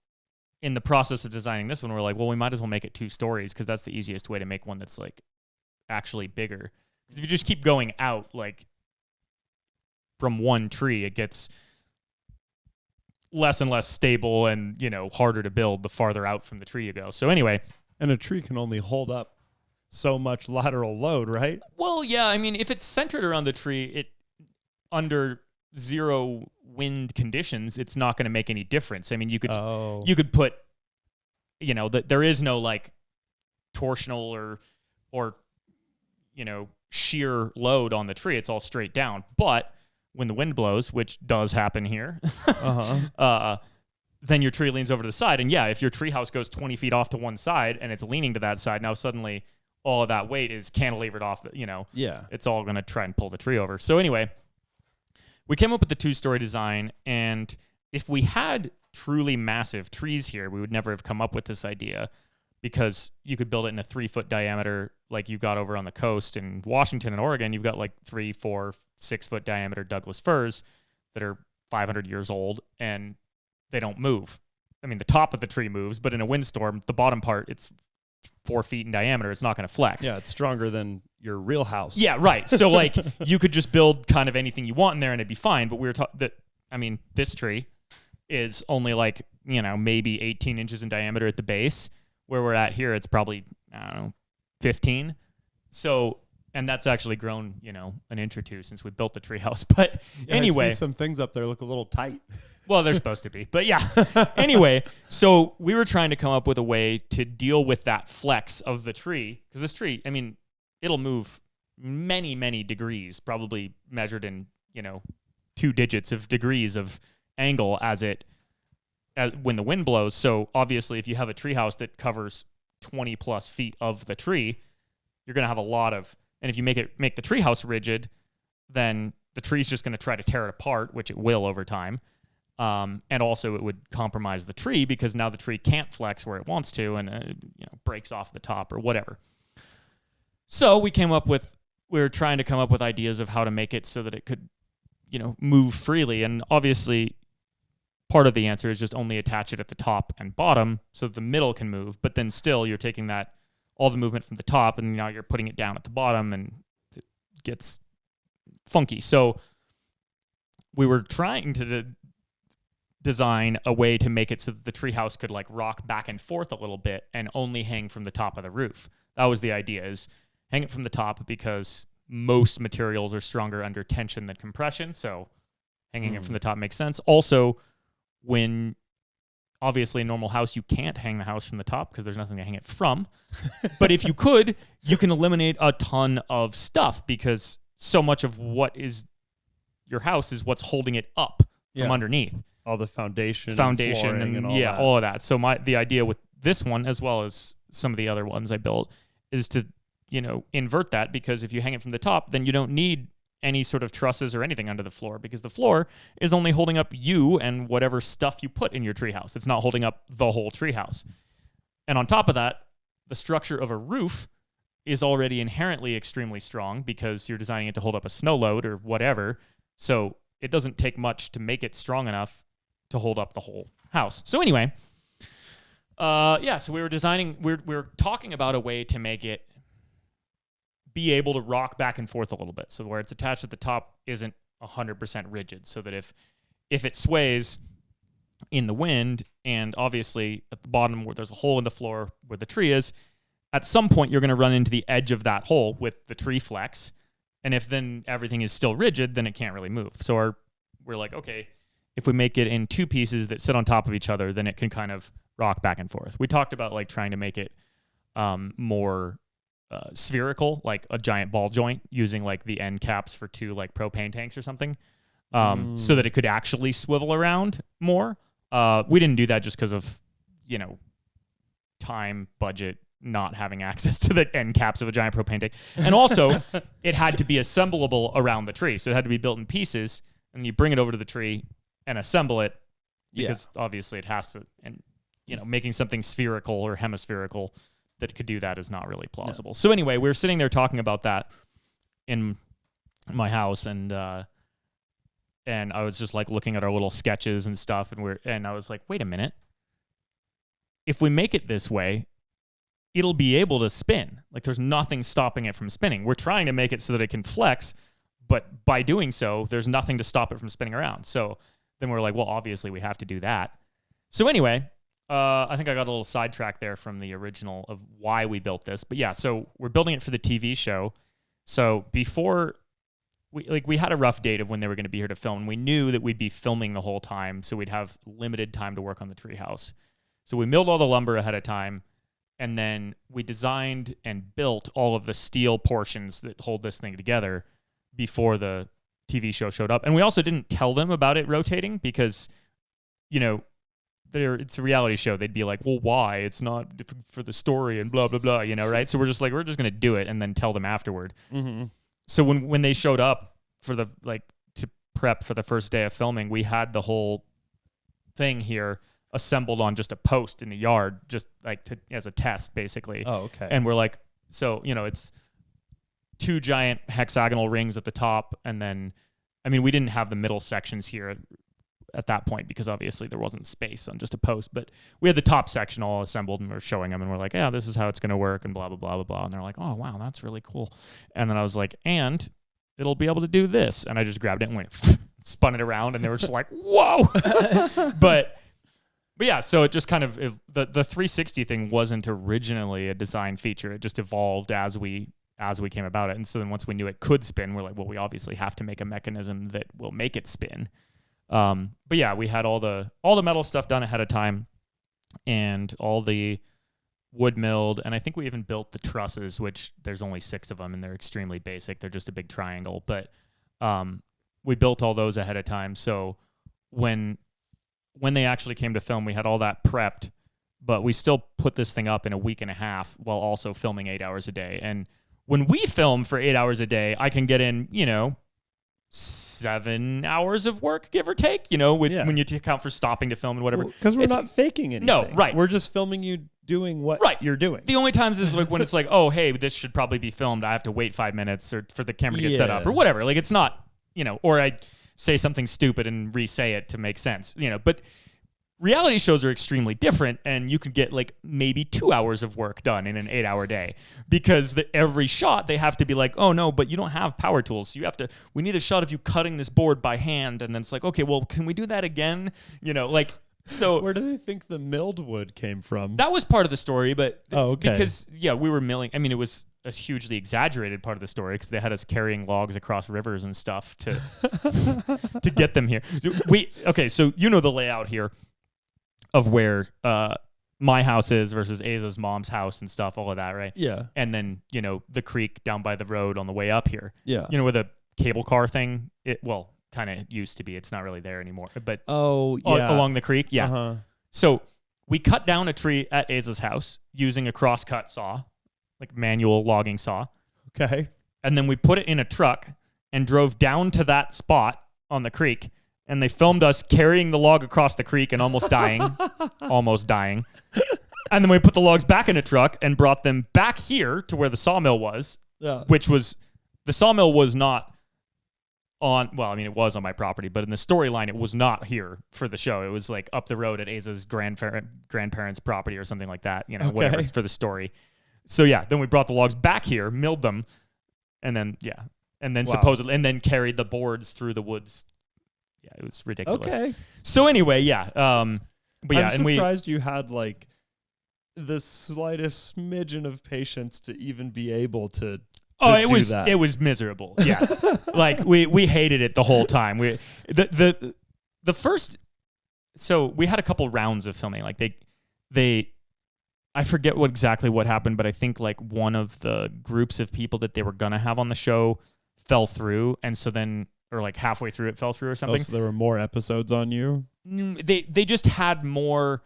in the process of designing this one, we're like, well, we might as well make it 2 stories because that's the easiest way to make one that's like actually bigger. Because if you just keep going out like from one tree, it gets less and less stable and, harder to build the farther out from the tree you go. So anyway. And a tree can only hold up so much lateral load, right? Well, yeah. I mean, if it's centered around the tree, it under 0 wind conditions, it's not going to make any difference. I mean, you could put, that there is no like torsional or shear load on the tree. It's all straight down. But when the wind blows, which does happen here, then your tree leans over to the side. And yeah, if your tree house goes 20 feet off to one side and it's leaning to that side, now suddenly all of that weight is cantilevered off. It's all going to try and pull the tree over. So anyway, we came up with the 2-story design, and if we had truly massive trees here, we would never have come up with this idea, because you could build it in a 3-foot diameter like you got over on the coast in Washington and Oregon. You've got like 3, 4, 6-foot diameter Douglas firs that are 500 years old, and they don't move. I mean, the top of the tree moves, but in a windstorm, the bottom part, it's 4 feet in diameter. It's not going to flex. Yeah, it's stronger than your real house. Yeah, right. So like you could just build kind of anything you want in there and it'd be fine. But we were this tree is only like, maybe 18 inches in diameter at the base. Where we're at here, it's probably, 15. So, and that's actually grown, an inch or 2 since we built the treehouse. But anyway, I see some things up there look a little tight. Well, they're supposed to be, but yeah. Anyway, so we were trying to come up with a way to deal with that flex of the tree, because this tree, I mean, it'll move many, many degrees, probably measured in, 2 digits of degrees of angle when the wind blows. So obviously, if you have a tree house that covers 20 plus feet of the tree, you're going to have a lot of, and if you make the tree house rigid, then the tree's just going to try to tear it apart, which it will over time. And also it would compromise the tree, because now the tree can't flex where it wants to, and breaks off the top or whatever. So we were trying to come up with ideas of how to make it so that it could, move freely. And obviously part of the answer is just only attach it at the top and bottom so that the middle can move. But then still you're taking all the movement from the top, and now you're putting it down at the bottom, and it gets funky. So we were trying to design a way to make it so that the treehouse could like rock back and forth a little bit and only hang from the top of the roof. That was the idea, is hang it from the top, because most materials are stronger under tension than compression. So hanging it from the top makes sense. Also, when obviously a normal house, you can't hang the house from the top because there's nothing to hang it from. But if you could, you can eliminate a ton of stuff, because so much of what is your house is what's holding it up from underneath. All the foundation and all that. All of that. So the idea with this one, as well as some of the other ones I built, is to, invert that, because if you hang it from the top, then you don't need any sort of trusses or anything under the floor, because the floor is only holding up you and whatever stuff you put in your treehouse. It's not holding up the whole treehouse. And on top of that, the structure of a roof is already inherently extremely strong, because you're designing it to hold up a snow load or whatever. So it doesn't take much to make it strong enough to hold up the whole house. So anyway, so we were talking about a way to make it be able to rock back and forth a little bit. So where it's attached at the top isn't 100% rigid, so that if it sways in the wind, and obviously at the bottom where there's a hole in the floor where the tree is, at some point you're going to run into the edge of that hole with the tree flex. And if then everything is still rigid, then it can't really move. So we're like, okay, if we make it in 2 pieces that sit on top of each other, then it can kind of rock back and forth. We talked about like trying to make it more spherical, like a giant ball joint, using like the end caps for 2 like propane tanks or something, so that it could actually swivel around more. We didn't do that just because of, time, budget, not having access to the end caps of a giant propane tank. And also, it had to be assemblable around the tree. So it had to be built in pieces, and you bring it over to the tree and assemble it because obviously it has to. And, making something spherical or hemispherical that could do that is not really plausible. No. So anyway, we were sitting there talking about that in my house, and I was just like looking at our little sketches and stuff, and I was like, wait a minute. If we make it this way, it'll be able to spin. Like there's nothing stopping it from spinning. We're trying to make it so that it can flex, but by doing so, there's nothing to stop it from spinning around. So then we're like, well, obviously we have to do that. So anyway, I think I got a little sidetracked there from the original of why we built this. But yeah, so we're building it for the TV show. So before we had a rough date of when they were going to be here to film. We knew that we'd be filming the whole time, so we'd have limited time to work on the treehouse. So we milled all the lumber ahead of time, and then we designed and built all of the steel portions that hold this thing together before the TV show showed up. And we also didn't tell them about it rotating because, it's a reality show. They'd be like, well, why? It's not for the story and blah, blah, blah, right? So we're just going to do it and then tell them afterward. Mm-hmm. So when they showed up for to prep for the first day of filming, we had the whole thing here assembled on just a post in the yard, just as a test, basically. Oh, okay. And we're like, so, it's 2 giant hexagonal rings at the top. And then, we didn't have the middle sections here at that point because obviously there wasn't space on just a post, but we had the top section all assembled and we're showing them and we're like, yeah, this is how it's going to work and blah, blah, blah, blah, blah. And they're like, oh, wow, that's really cool. And then I was like, and it'll be able to do this. And I just grabbed it and went, spun it around, and they were just like, whoa. But yeah, so it just kind of, the 360 thing wasn't originally a design feature. It just evolved as we came about it. And so then once we knew it could spin, we're like, well, we obviously have to make a mechanism that will make it spin. But yeah, we had all the metal stuff done ahead of time and all the wood milled. And I think we even built the trusses, which there's only 6 of them and they're extremely basic. They're just a big triangle, but, we built all those ahead of time. So when they actually came to film, we had all that prepped, but we still put this thing up in a week and a half while also filming 8 hours a day. And when we film for 8 hours a day, I can get in, 7 hours of work, give or take, when you account for stopping to film and whatever. Because we're not faking anything. No, right. We're just filming you doing what you're doing. The only times is when it's like, oh, hey, this should probably be filmed. I have to wait 5 minutes or for the camera to get set up or whatever. Like it's not, or I say something stupid and re-say it to make sense, but reality shows are extremely different, and you could get maybe 2 hours of work done in an 8-hour day because every shot they have to be like, oh no, but you don't have power tools. So we need a shot of you cutting this board by hand. And then it's like, okay, well, can we do that again? So where do they think the milled wood came from? That was part of the story, but okay. Because we were milling. It was a hugely exaggerated part of the story because they had us carrying logs across rivers and stuff to get them here. So the layout here of where my house is versus Aza's mom's house and stuff, all of that, right? Yeah. And then, the creek down by the road on the way up here. Yeah. Where the cable car thing, kind of used to be. It's not really there anymore. But along the creek, yeah. Uh-huh. So we cut down a tree at Aza's house using a crosscut saw, manual logging saw. Okay. And then we put it in a truck and drove down to that spot on the creek. And they filmed us carrying the log across the creek and almost dying. And then we put the logs back in a truck and brought them back here to where the sawmill was, which was, the sawmill was not on, it was on my property, but in the storyline, it was not here for the show. It was up the road at Aza's grandparents' property or something like that, whatever, for the story. So yeah, then we brought the logs back here, milled them, and then, supposedly, and then carried the boards through the woods. Yeah, it was ridiculous. Okay. So anyway, yeah. But yeah, I'm surprised you had the slightest smidgen of patience to even be able to. It was miserable. Yeah. we hated it the whole time. The first, so we had a couple rounds of filming. I forget exactly what happened, but I think one of the groups of people that they were gonna have on the show fell through, and so then or like halfway through it fell through or something. So there were more episodes on you? They just had more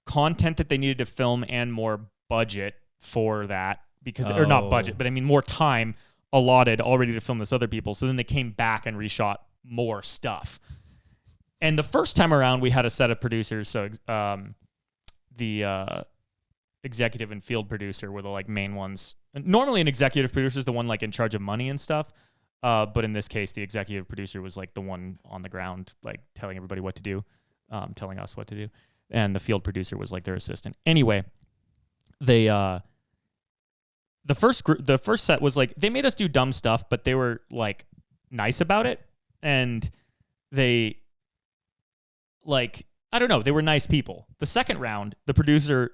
content that they needed to film and more budget for that because or not budget, but I mean more time allotted already to film this other people. So then they came back and reshot more stuff. And the first time around, we had a set of producers. So the executive and field producer were the like main ones. Normally, an executive producer is the one like in charge of money and stuff. But in this case, the executive producer was like the one on the ground, like telling everybody what to do, telling us what to do. And the field producer was like their assistant. Anyway, they the first set was like they made us do dumb stuff, but they were like nice about it, and they like I don't know, they were nice people. The second round, the producer,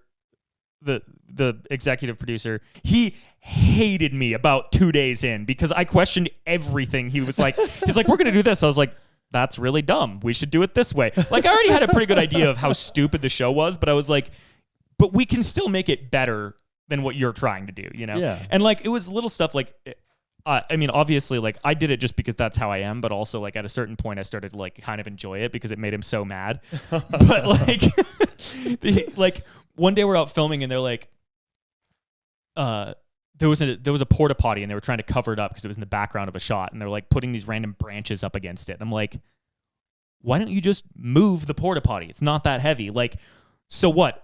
the executive producer, he hated me about 2 days in because I questioned everything. He's like, we're gonna do this. I was like, that's really dumb. We should do it this way. Like I already had a pretty good idea of how stupid the show was, but I was like, but we can still make it better than what you're trying to do, you know? Yeah. And like, it was little stuff like, I mean, obviously, like I did it just because that's how I am, but also like at a certain point I started to like kind of enjoy it because it made him so mad. But like, like one day we're out filming and they're like, there was a porta potty and they were trying to cover it up because it was in the background of a shot, and they're like putting these random branches up against it. And I'm like, why don't you just move the porta potty? It's not that heavy. Like, so what?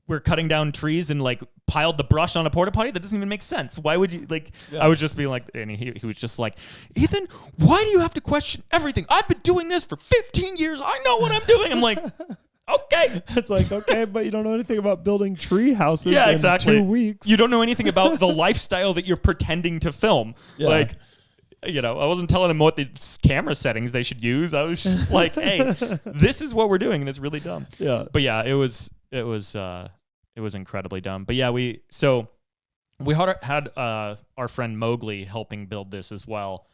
We're cutting down trees and like piled the brush on a porta potty? That doesn't even make sense. Why would you like? Yeah. I would just be like, and he was just like, Ethan, why do you have to question everything? I've been doing this for 15 years. I know what I'm doing. I'm like, okay. It's like, okay, but you don't know anything about building tree houses yeah, exactly. in 2 weeks. You don't know anything about the lifestyle that you're pretending to film. Yeah. Like, you know, I wasn't telling them what the camera settings they should use. I was just like, hey, this is what we're doing, and it's really dumb. Yeah. But yeah, it was incredibly dumb. But yeah, we had our friend Mowgli helping build this as well.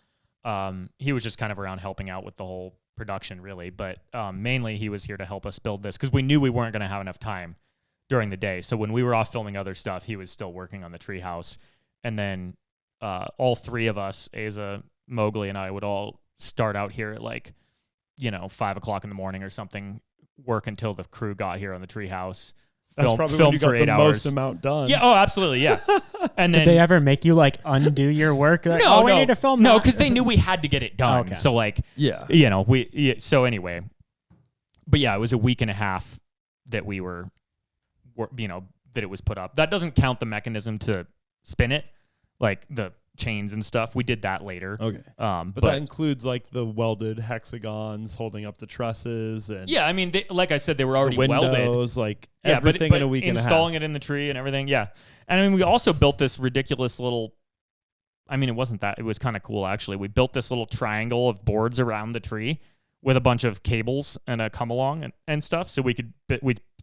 He was just kind of around helping out with the whole production, really, but mainly he was here to help us build this because we knew we weren't going to have enough time during the day. So when we were off filming other stuff, he was still working on the treehouse, and then all three of us, Asa, Mowgli, and I, would all start out here at like 5 o'clock in the morning or something, work until the crew got here on the treehouse. That's probably film when you for got 8 the hours. most amount done. Yeah. Oh, absolutely. Yeah. And then did they ever make you like undo your work? Like, no, we need to film. No, because they knew we had to get it done. Okay. So like, yeah, So anyway, but yeah, it was a week and a half that we were, that it was put up. That doesn't count the mechanism to spin it, like the chains and stuff. We did that later. Okay. But that includes like the welded hexagons holding up the trusses and yeah, I mean, like I said, they were already the windows, welded. like yeah, everything but in a week and a half. Installing it in the tree and everything. Yeah. And I mean, we also built this ridiculous little, I mean, it wasn't that, it was kind of cool actually. We built this little triangle of boards around the tree with a bunch of cables and a come along and stuff. So we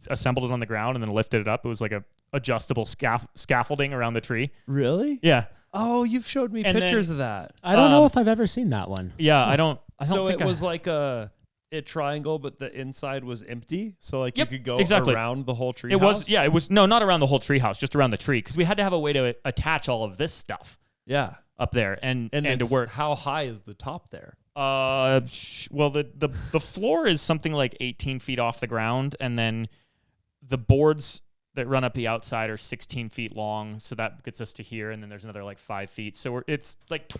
assembled it on the ground and then lifted it up. It was like a adjustable scaffolding around the tree. Really? Yeah. Oh, you've showed me pictures of that. I don't know if I've ever seen that one. Yeah, I don't so think it was like a triangle, but the inside was empty. So like Yep, you could go exactly. around the whole tree It house? was no, not around the whole tree house, just around the tree, because we had to have a way to attach all of this stuff. Yeah. Up there and to work. How high is the top there? Well, the floor is something like 18 feet off the ground, and then the boards that run up the outside are 16 feet long, so that gets us to here, and then there's another like 5 feet. So it's like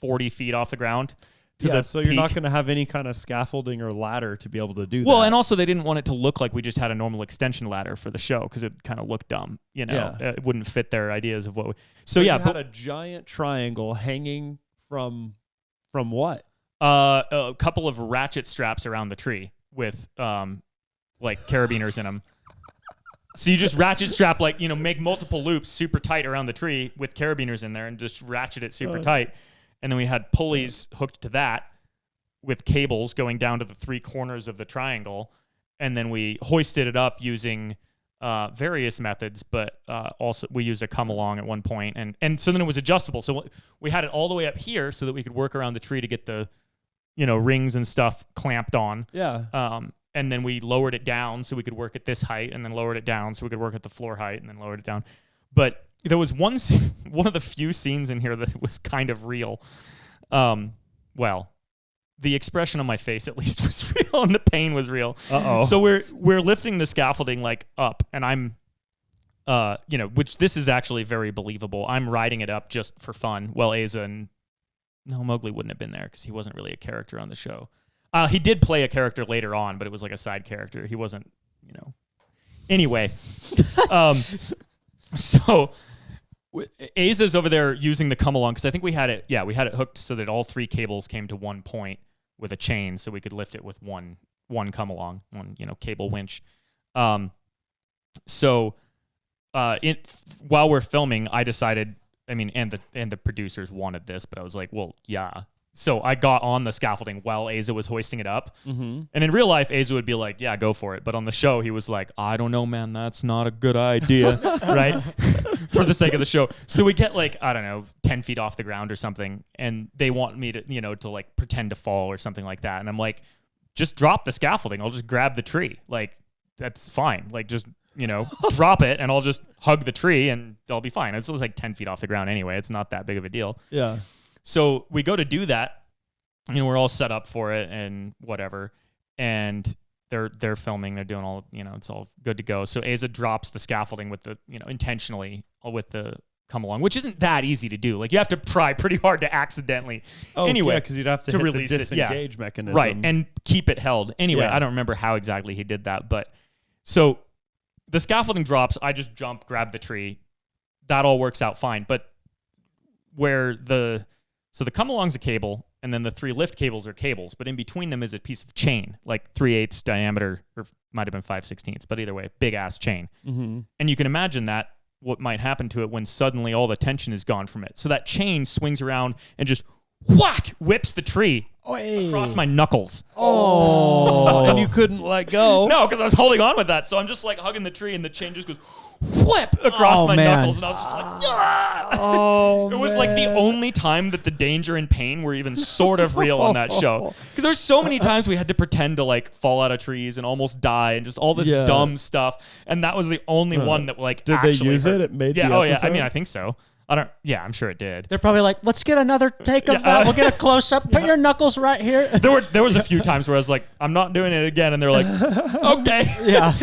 40 feet off the ground. So you're not going to have any kind of scaffolding or ladder to be able to do that. Well, and also they didn't want it to look like we just had a normal extension ladder for the show because it kind of looked dumb. It wouldn't fit their ideas of what. So yeah, you had a giant triangle hanging from what? A couple of ratchet straps around the tree with like carabiners in them. So you just ratchet strap, like, make multiple loops super tight around the tree with carabiners in there and just ratchet it super tight. And then we had pulleys hooked to that with cables going down to the 3 corners of the triangle. And then we hoisted it up using various methods, but also we used a come along at one point. And so then it was adjustable. So we had it all the way up here so that we could work around the tree to get the, rings and stuff clamped on. Yeah. And then we lowered it down so we could work at this height, and then lowered it down so we could work at the floor height, and then lowered it down. But there was one of the few scenes in here that was kind of real. well, the expression on my face at least was real, and the pain was real. Uh-oh. So we're lifting the scaffolding like up, and I'm, which this is actually very believable. I'm riding it up just for fun. Well, Asa and Mowgli wouldn't have been there because he wasn't really a character on the show. He did play a character later on, but it was like a side character. He wasn't, Anyway, so Asa's over there using the come along because I think we had it hooked so that all 3 cables came to one point with a chain, so we could lift it with one come along, one cable winch. So while we're filming, I decided, and the producers wanted this, but I was like, well, yeah. So I got on the scaffolding while Asa was hoisting it up. Mm-hmm. And in real life, Asa would be like, yeah, go for it. But on the show, he was like, I don't know, man, that's not a good idea, right? For the sake of the show. So we get 10 feet off the ground or something. And they want me to, to like pretend to fall or something like that. And I'm like, just drop the scaffolding. I'll just grab the tree. Like, that's fine. Like, just, drop it and I'll just hug the tree and I'll be fine. It's like 10 feet off the ground anyway. It's not that big of a deal. Yeah. So we go to do that, we're all set up for it and whatever, and they're filming, they're doing all, it's all good to go. So Asa drops the scaffolding with the, intentionally with the come along, which isn't that easy to do. Like you have to try pretty hard to accidentally. Anyway, because you'd have to hit release the disengage mechanism, right, and keep it held. Anyway, I don't remember how exactly he did that, but so the scaffolding drops. I just jump, grab the tree. That all works out fine, but So the come-along's a cable, and then the 3 lift cables are cables, but in between them is a piece of chain, like 3/8 diameter, or might have been 5/16, but either way, big-ass chain. Mm-hmm. And you can imagine that what might happen to it when suddenly all the tension is gone from it. So that chain swings around and just whack, whips the tree across my knuckles. Oh. And you couldn't let go. No, because I was holding on with that. So I'm just like hugging the tree, and the chain just goes whip across my knuckles, and I was just like, ah! It was like the only time that the danger and pain were even sort of real on that show. Because there's so many times we had to pretend to like fall out of trees and almost die and just all this dumb stuff, and that was the only one that like did actually they use hurt. It made yeah. the Oh episode? yeah. I think so. I'm sure it did. They're probably like, let's get another take of that. We'll get a close up. Put your knuckles right here. There was a few times where I was like, I'm not doing it again, and they're like, okay. Yeah.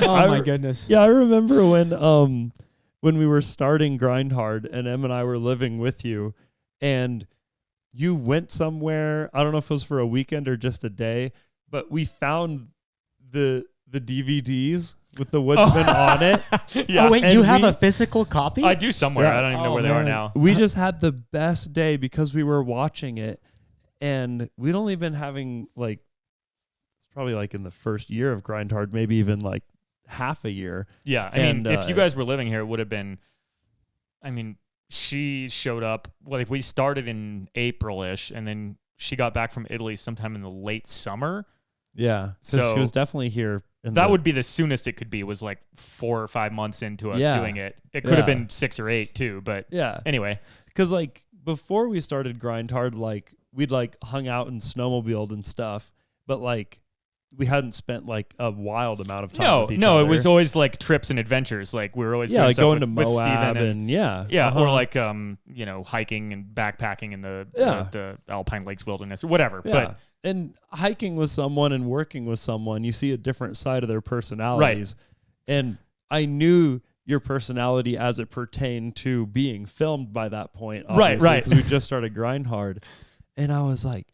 Oh my goodness. Yeah, I remember when we were starting Grind Hard, and Em and I were living with you, and you went somewhere. I don't know if it was for a weekend or just a day, but we found the DVDs with the Woodsman on it. Yeah. Oh wait, and you have a physical copy? I do somewhere. I don't even know where they are now. We just had the best day because we were watching it, and we'd only been having it's probably like in the first year of Grind Hard, maybe even like half a year. Yeah, I mean, if you guys were living here, it would have been. I mean, she showed up. Like we started in April-ish, and then she got back from Italy sometime in the late summer. Yeah, so she was definitely here. That would be the soonest it could be. Was like 4 or 5 months into us doing it. It could have been 6 or 8 too. But anyway, because like before we started Grind Hard, like we'd like hung out and snowmobiled and stuff, but like we hadn't spent like a wild amount of time. With each other. It was always like trips and adventures. Like we were always doing like stuff going to with Moab Steven and or like hiking and backpacking in the Alpine Lakes wilderness or whatever. But and hiking with someone and working with someone, you see a different side of their personalities. Right. And I knew your personality as it pertained to being filmed by that point. Right. Because we just started Grind Hard. And I was like,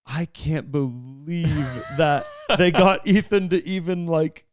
I can't believe that they got Ethan to even like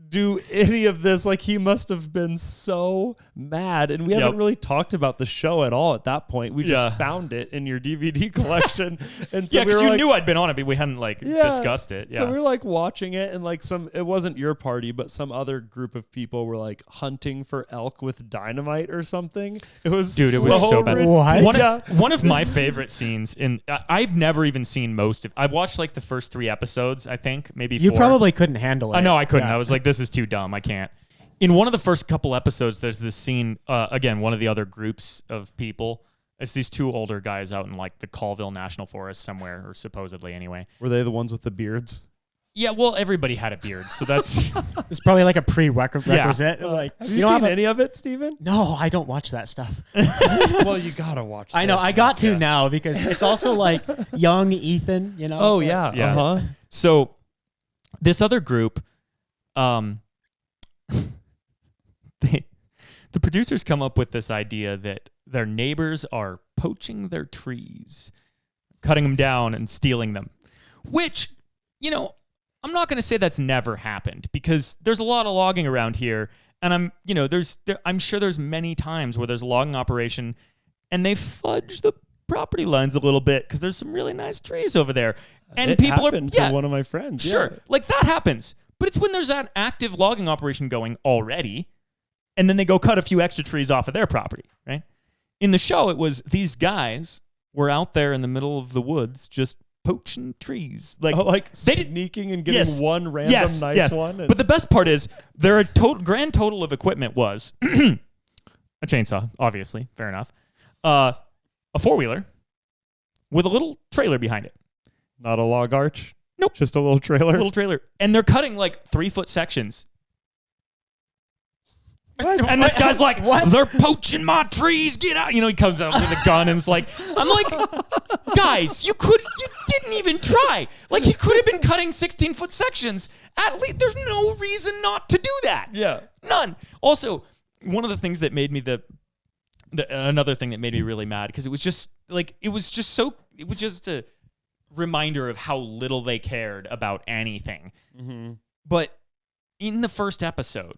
do any of this. Like he must have been so mad. And we haven't really talked about the show at all at that point. We just found it in your DVD collection. And so because you knew I'd been on it, but we hadn't discussed it. Yeah. So we were like watching it, and like it wasn't your party, but some other group of people were like hunting for elk with dynamite or something. It was so bad. What? One of my favorite scenes I've never even seen most of. I've watched like the first 3 episodes, I think, maybe 4. You probably couldn't handle it. I know I couldn't. I was like, this is too dumb. I can't. In one of the first couple episodes, there's this scene, again, one of the other groups of people. It's these 2 older guys out in like the Colville National Forest somewhere, or supposedly anyway. Were they the ones with the beards? Yeah, well, everybody had a beard, so that's It's probably like a prerequisite. Like, Have you seen any of it, Steven? No, I don't watch that stuff. Well, you gotta watch. I know. this. I got to now because it's also like young Ethan, you know? Oh yeah. Yeah. Uh-huh. so. This other group, the producers come up with this idea that their neighbors are poaching their trees, cutting them down and stealing them, which, you know, I'm not going to say that's never happened because there's a lot of logging around here. And I'm sure there's many times where there's a logging operation and they fudge the property lines a little bit because there's some really nice trees over there. And It people happened to one of my friends. Sure. Yeah. Like that happens. But it's when there's an active logging operation going already, and then they go cut a few extra trees off of their property, right? In the show, it was these guys were out there in the middle of the woods just poaching trees. Like, they sneaking and getting one random nice one. But the best part is their grand total of equipment was a chainsaw, obviously, fair enough, a four-wheeler with a little trailer behind it. Not a log arch? Nope. Just a little trailer? Little trailer. And they're cutting like 3-foot sections. What? And this guy's like, they're poaching my trees. Get out. You know, he comes out with a gun and it's like, I'm like, guys, you didn't even try. Like, he could have been cutting 16-foot sections. At least there's no reason not to do that. Yeah. None. Also, one of the things that made me another thing that made me really mad, because it was just a reminder of how little they cared about anything. Mm-hmm. But in the first episode,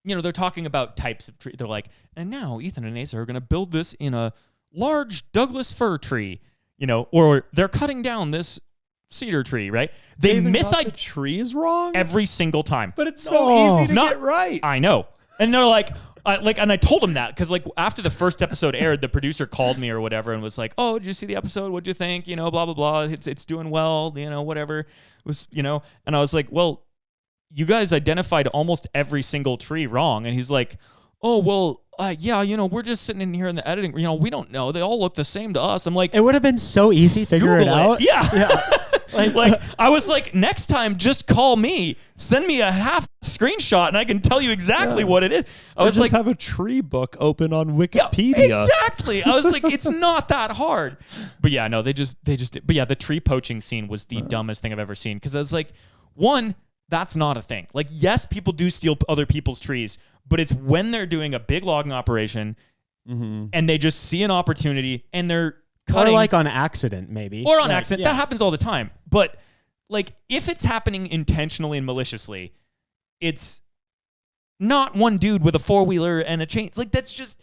you know, they're talking about types of tree. They're like, and now Ethan and Asa are going to build this in a large Douglas fir tree, you know, or they're cutting down this cedar tree, right? They miss the trees wrong every single time. But it's so easy to get right. I know. And they're like, and I told him that because like after the first episode aired, the producer called me or whatever and was like, "Oh, did you see the episode? What'd you think? You know, blah blah blah. It's doing well. You know, whatever." It was, you know, and I was like, "Well, you guys identified almost every single tree wrong." And he's like, "Oh, well, yeah, you know, we're just sitting in here in the editing. You know, we don't know. They all look the same to us." I'm like, it would have been so easy figure it out. Yeah. Like I was like, next time, just call me. Send me a half screenshot, and I can tell you exactly what it is. I was like, have a tree book open on Wikipedia. Yeah, exactly. I was like, it's not that hard. But yeah, no, they just. But yeah, the tree poaching scene was the dumbest thing I've ever seen because I was like, one, that's not a thing. Like, yes, people do steal other people's trees, but it's when they're doing a big logging operation, and they just see an opportunity and they're cutting, or like on accident, maybe. Or on accident. That happens all the time. But like, if it's happening intentionally and maliciously, it's not one dude with a four-wheeler and a chain. Like, that's just...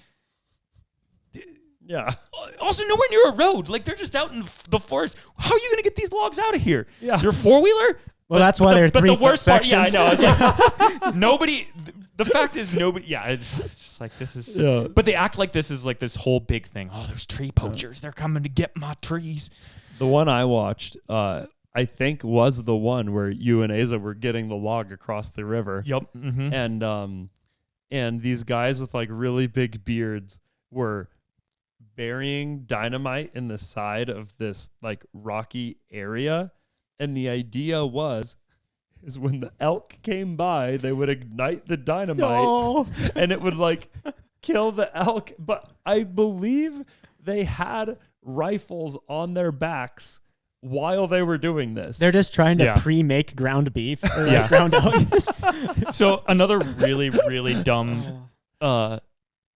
Yeah. Also, nowhere near a road. Like, they're just out in the forest. How are you going to get these logs out of here? Yeah. Your four-wheeler? Well, that's why they're 3-foot sections. Yeah, I know. It's like, nobody... The fact is, nobody... Yeah, it's just like, this is... Yeah. But they act like this is like this whole big thing. Oh, there's tree poachers. They're coming to get my trees. The one I watched, I think, was the one where you and Asa were getting the log across the river. Yep. Mm-hmm. And these guys with like really big beards were burying dynamite in the side of this like rocky area. And the idea is when the elk came by, they would ignite the dynamite and it would like kill the elk. But I believe they had rifles on their backs while they were doing this. They're just trying to pre-make ground beef or like ground elk. So another really, really dumb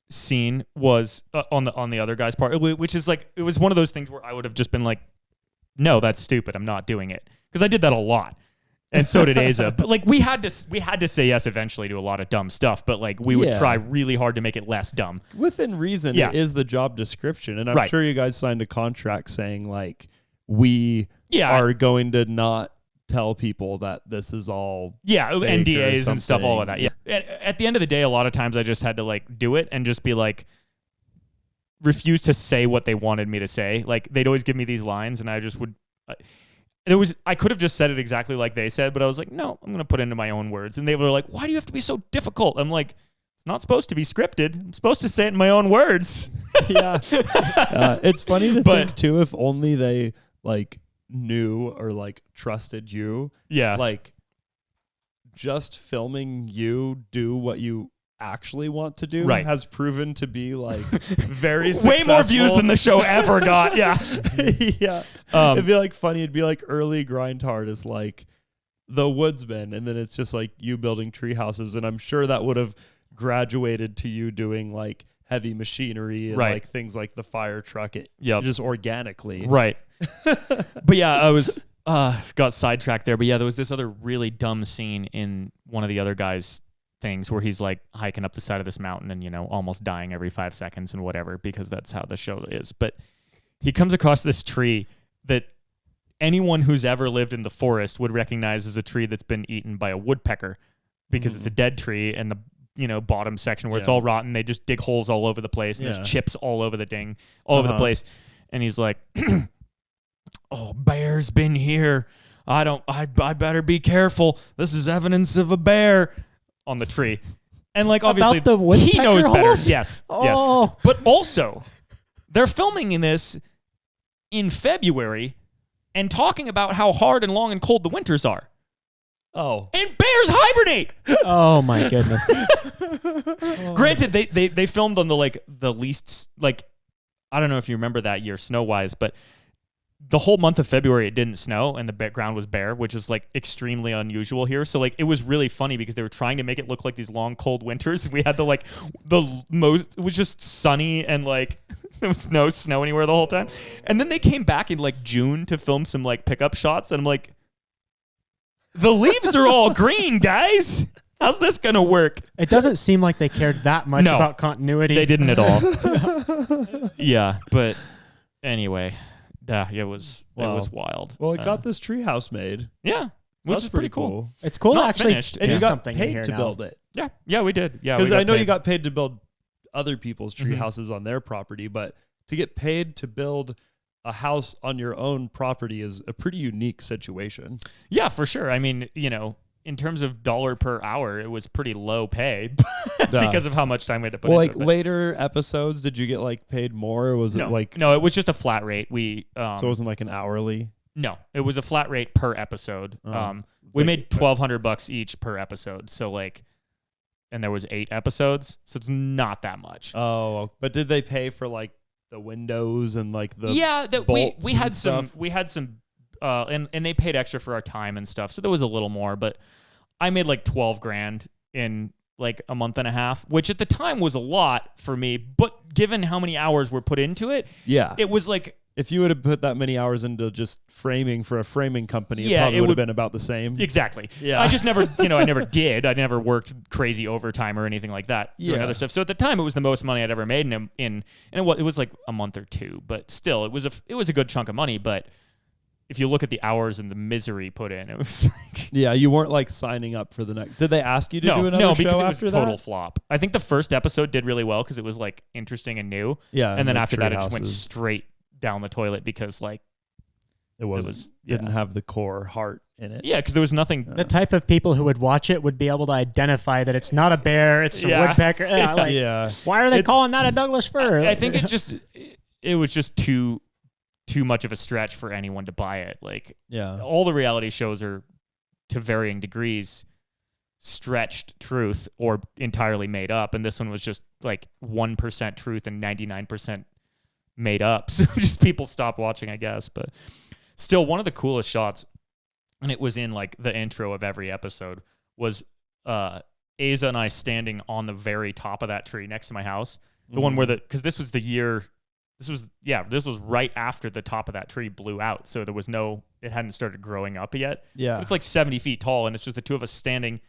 scene was on the other guy's part, which is like, it was one of those things where I would have just been like, no, that's stupid. I'm not doing it. Because I did that a lot. And so did Asa. But like, we had to say yes eventually to a lot of dumb stuff, but like we would try really hard to make it less dumb. Within reason, it is the job description. And I'm sure you guys signed a contract saying like, we are going to not tell people that this is all NDAs and stuff, all of that. Yeah. At the end of the day, a lot of times I just had to like do it and just be like, refuse to say what they wanted me to say. Like, they'd always give me these lines and I just would... I could have just said it exactly like they said, but I was like, no, I'm going to put it into my own words. And they were like, why do you have to be so difficult? I'm like, it's not supposed to be scripted. I'm supposed to say it in my own words. It's funny to think too, if only they like knew or like trusted you, Yeah. like just filming you do what you actually want to do Right. has proven to be like very successful. Way more views than the show ever got. Yeah. Yeah. It'd be like funny. It'd be like early Grindhard is like the woodsman, and then it's just like you building tree houses, and I'm sure that would have graduated to you doing like heavy machinery and Right. like things like the fire truck. Yep. Just organically. Right. But yeah, I was got sidetracked there. But yeah, there was this other really dumb scene in one of the other guys' things where he's like hiking up the side of this mountain and, you know, almost dying every 5 seconds and whatever, because that's how the show is. But he comes across this tree that anyone who's ever lived in the forest would recognize as a tree that's been eaten by a woodpecker, because it's a dead tree, and the, you know, bottom section where it's all rotten, they just dig holes all over the place, and there's chips all over the over the place. And he's like, oh, bear's been here. I better be careful. This is evidence of a bear on the tree. And like, obviously About the he knows woodpecker better. holes? Yes. Oh. Yes. But also, they're filming in this in February and talking about how hard and long and cold the winters are. Oh. And bears hibernate. Oh my goodness. Granted, they filmed on the least, like, I don't know if you remember that year snow-wise, but the whole month of February it didn't snow and the ground was bare, which is like extremely unusual here. So like it was really funny because they were trying to make it look like these long cold winters. We had it was just sunny and like there was no snow anywhere the whole time. And then they came back in like June to film some like pickup shots, and I'm like, the leaves are all green, guys. How's this gonna work? It doesn't seem like they cared that much No. about continuity. They didn't at all. Yeah, but anyway, it was wild. Well, it got this treehouse made. Yeah, So which that's is pretty cool. It's cool Not to actually finished. And do you got something in paid here to now. build it. Yeah, we did. Yeah, Because we I know you paid. got paid to build other people's tree houses on their property, but to get paid to build a house on your own property is a pretty unique situation. Yeah, for sure. I mean, you know, in terms of dollar per hour, it was pretty low pay because of how much time we had to put Well, into like it. later episodes, did you get like paid more, or was it like no, it was just a flat rate. We so it wasn't like an hourly? no, it was a flat rate per episode. We like- made $1,200 each per episode. So like, and there was 8 episodes, so it's not that much. Oh, but did they pay for like the windows and like the that bolts we and had some stuff? we had some and they paid extra for our time and stuff, so there was a little more, but I made like $12,000 in like a month and a half, which at the time was a lot for me, but given how many hours were put into it, Yeah. it was like, If you would have put that many hours into just framing for a framing company, Yeah, it probably it would have would- been about the same. exactly. Yeah. I just never, I never did. I never worked crazy overtime or anything like that doing Yeah. other stuff. So at the time, it was the most money I'd ever made in and it was like a month or two, but still, it was a good chunk of money. But if you look at the hours and the misery put in, it was like, Yeah, you weren't like signing up for the next. Did they ask you to do another no, show because it was after a total that? flop. I think the first episode did really well because it was like interesting and new. Yeah, And then the after that, it just tree went houses. straight down the toilet because like, It was yeah. didn't have the core heart in it. yeah, because there was nothing. The type of people who would watch it would be able to identify that it's not a bear, it's a Yeah. woodpecker. Yeah, like, Yeah. why are they It's- calling that a Douglas fir? I think it was just too much of a stretch for anyone to buy it. Like Yeah. all the reality shows are to varying degrees stretched truth or entirely made up, and this one was just like 1% truth and 99% made up. So just people stopped watching, I guess. But still, one of the coolest shots, and it was in like the intro of every episode, was Asa and I standing on the very top of that tree next to my house. The one where because this was the year, this was right after the top of that tree blew out. So there was it hadn't started growing up yet. Yeah. It's like 70 feet tall, and it's just the two of us standing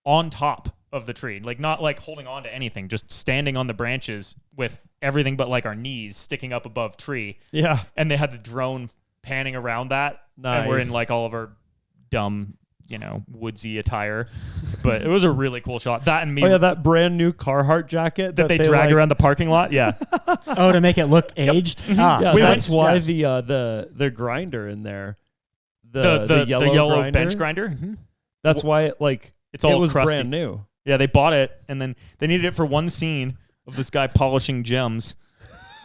on top of the tree, like not like holding on to anything, just standing on the branches with everything but like our knees sticking up above tree. Yeah. And they had the drone panning around that. And we're in Nice. like all of our dumb, woodsy attire. But it was a really cool shot. That and me Oh yeah, that brand new Carhartt jacket that they dragged like, around the parking lot. Yeah. Oh, to make it look aged? Ah, Yeah, We that's went- why yes. the grinder in there, The yellow grinder, bench grinder. That's why it like It's all it was crusty. brand new. Yeah, they bought it and then they needed it for one scene of this guy polishing gems.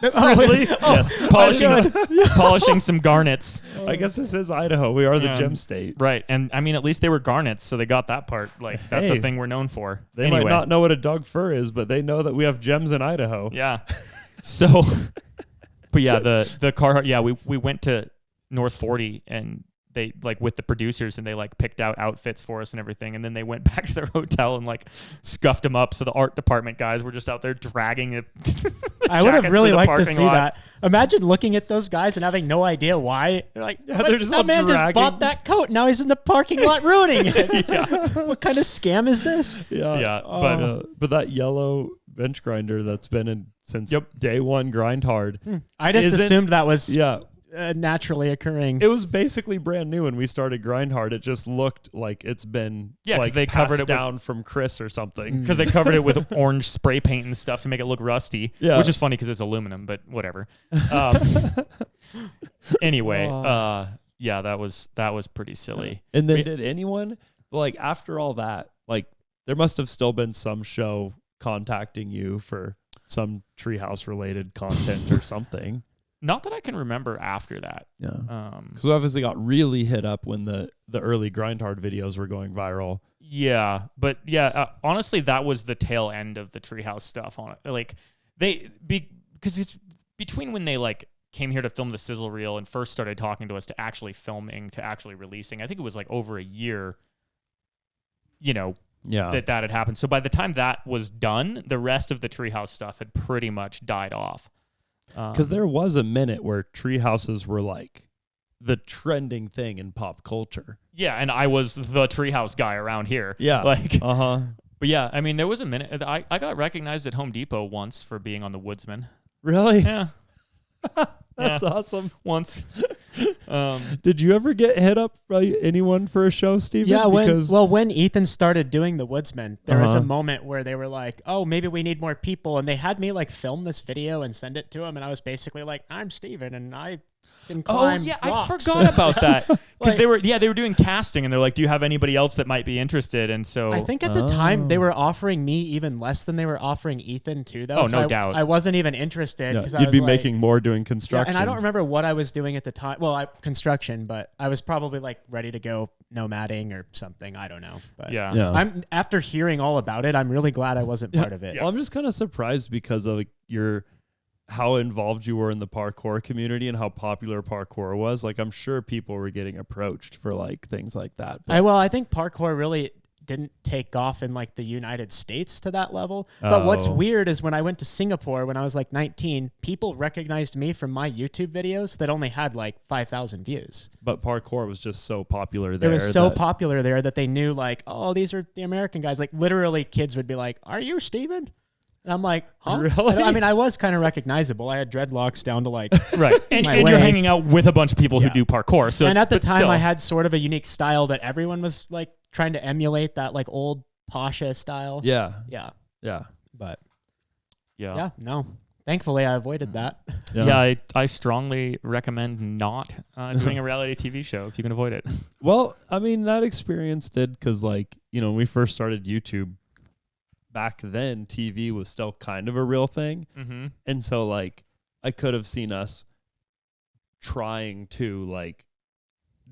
Really? Yes, polishing some garnets. I guess this is Idaho. We are the gem state. Right. And I mean, at least they were garnets, so they got that part. Like, that's a thing we're known for. They might not know what a dog fur is, but they know that we have gems in Idaho. Yeah. So, but yeah, the car, we went to North 40 and they like with the producers and they like picked out outfits for us and everything. And then they went back to their hotel and like scuffed them up. So the art department guys were just out there dragging it. I would have really liked to see that. Imagine looking at those guys and having no idea why. They're like, they're just that man just bought that coat. Now he's in the parking lot ruining it. What kind of scam is this? Yeah. But that yellow bench grinder that's been in since day one grind hard. I just assumed that was naturally occurring. It was basically brand new when we started grind hard. It just looked like it's been because they covered it down from Chris or something. Because they covered it with orange spray paint and stuff to make it look rusty. Yeah. Which is funny because it's aluminum, but whatever. Anyway, that was pretty silly. And then did anyone like after all that, like there must have still been some show contacting you for some treehouse related content or something. Not that I can remember after that. Yeah. Because we obviously got really hit up when the early grind hard videos were going viral. Yeah. But honestly, that was the tail end of the treehouse stuff on it. Like because it's between when they like came here to film the sizzle reel and first started talking to us to actually filming to actually releasing. I think it was like over a year, that had happened. So by the time that was done, the rest of the treehouse stuff had pretty much died off. Because there was a minute where tree houses were like the trending thing in pop culture. Yeah, and I was the treehouse guy around here. Yeah. But yeah, I mean, there was a minute. I got recognized at Home Depot once for being on the Woodsman. Really? Yeah. That's awesome. Once. Did you ever get hit up by anyone for a show, Steven? Yeah, when Ethan started doing the Woodsman, there was a moment where they were like, oh, maybe we need more people. And they had me like film this video and send it to him. And I was basically like, I'm Steven and I can climb rocks. I forgot about that. Because they were doing casting and they're like, do you have anybody else that might be interested? And so I think at the time they were offering me even less than they were offering Ethan too, though. Oh, so no doubt. I wasn't even interested because you'd be making more doing construction. And I don't remember what I was doing at the time. Well, construction, but I was probably like ready to go nomading or something. I don't know. But I'm after hearing all about it, I'm really glad I wasn't part of it. Well, I'm just kind of surprised because of how involved you were in the parkour community and how popular parkour was. Like, I'm sure people were getting approached for like things like that. I think parkour really didn't take off in like the United States to that level. But what's weird is when I went to Singapore when I was like 19, people recognized me from my YouTube videos that only had like 5,000 views. But parkour was just so popular there. It was so popular there that they knew like, oh, these are the American guys. Like literally kids would be like, are you Steven? And I'm like, huh? Really? I mean, I was kind of recognizable. I had dreadlocks down to like right, and you're hanging out with a bunch of people who do parkour. So and at the time, I had sort of a unique style that everyone was like trying to emulate that like old Pasha style. Yeah. But yeah, no. Thankfully, I avoided that. Yeah, I strongly recommend not doing a reality TV show if you can avoid it. Well, I mean, that experience did because like when we first started YouTube. Back then, TV was still kind of a real thing. Mm-hmm. And so, like, I could have seen us trying to, like,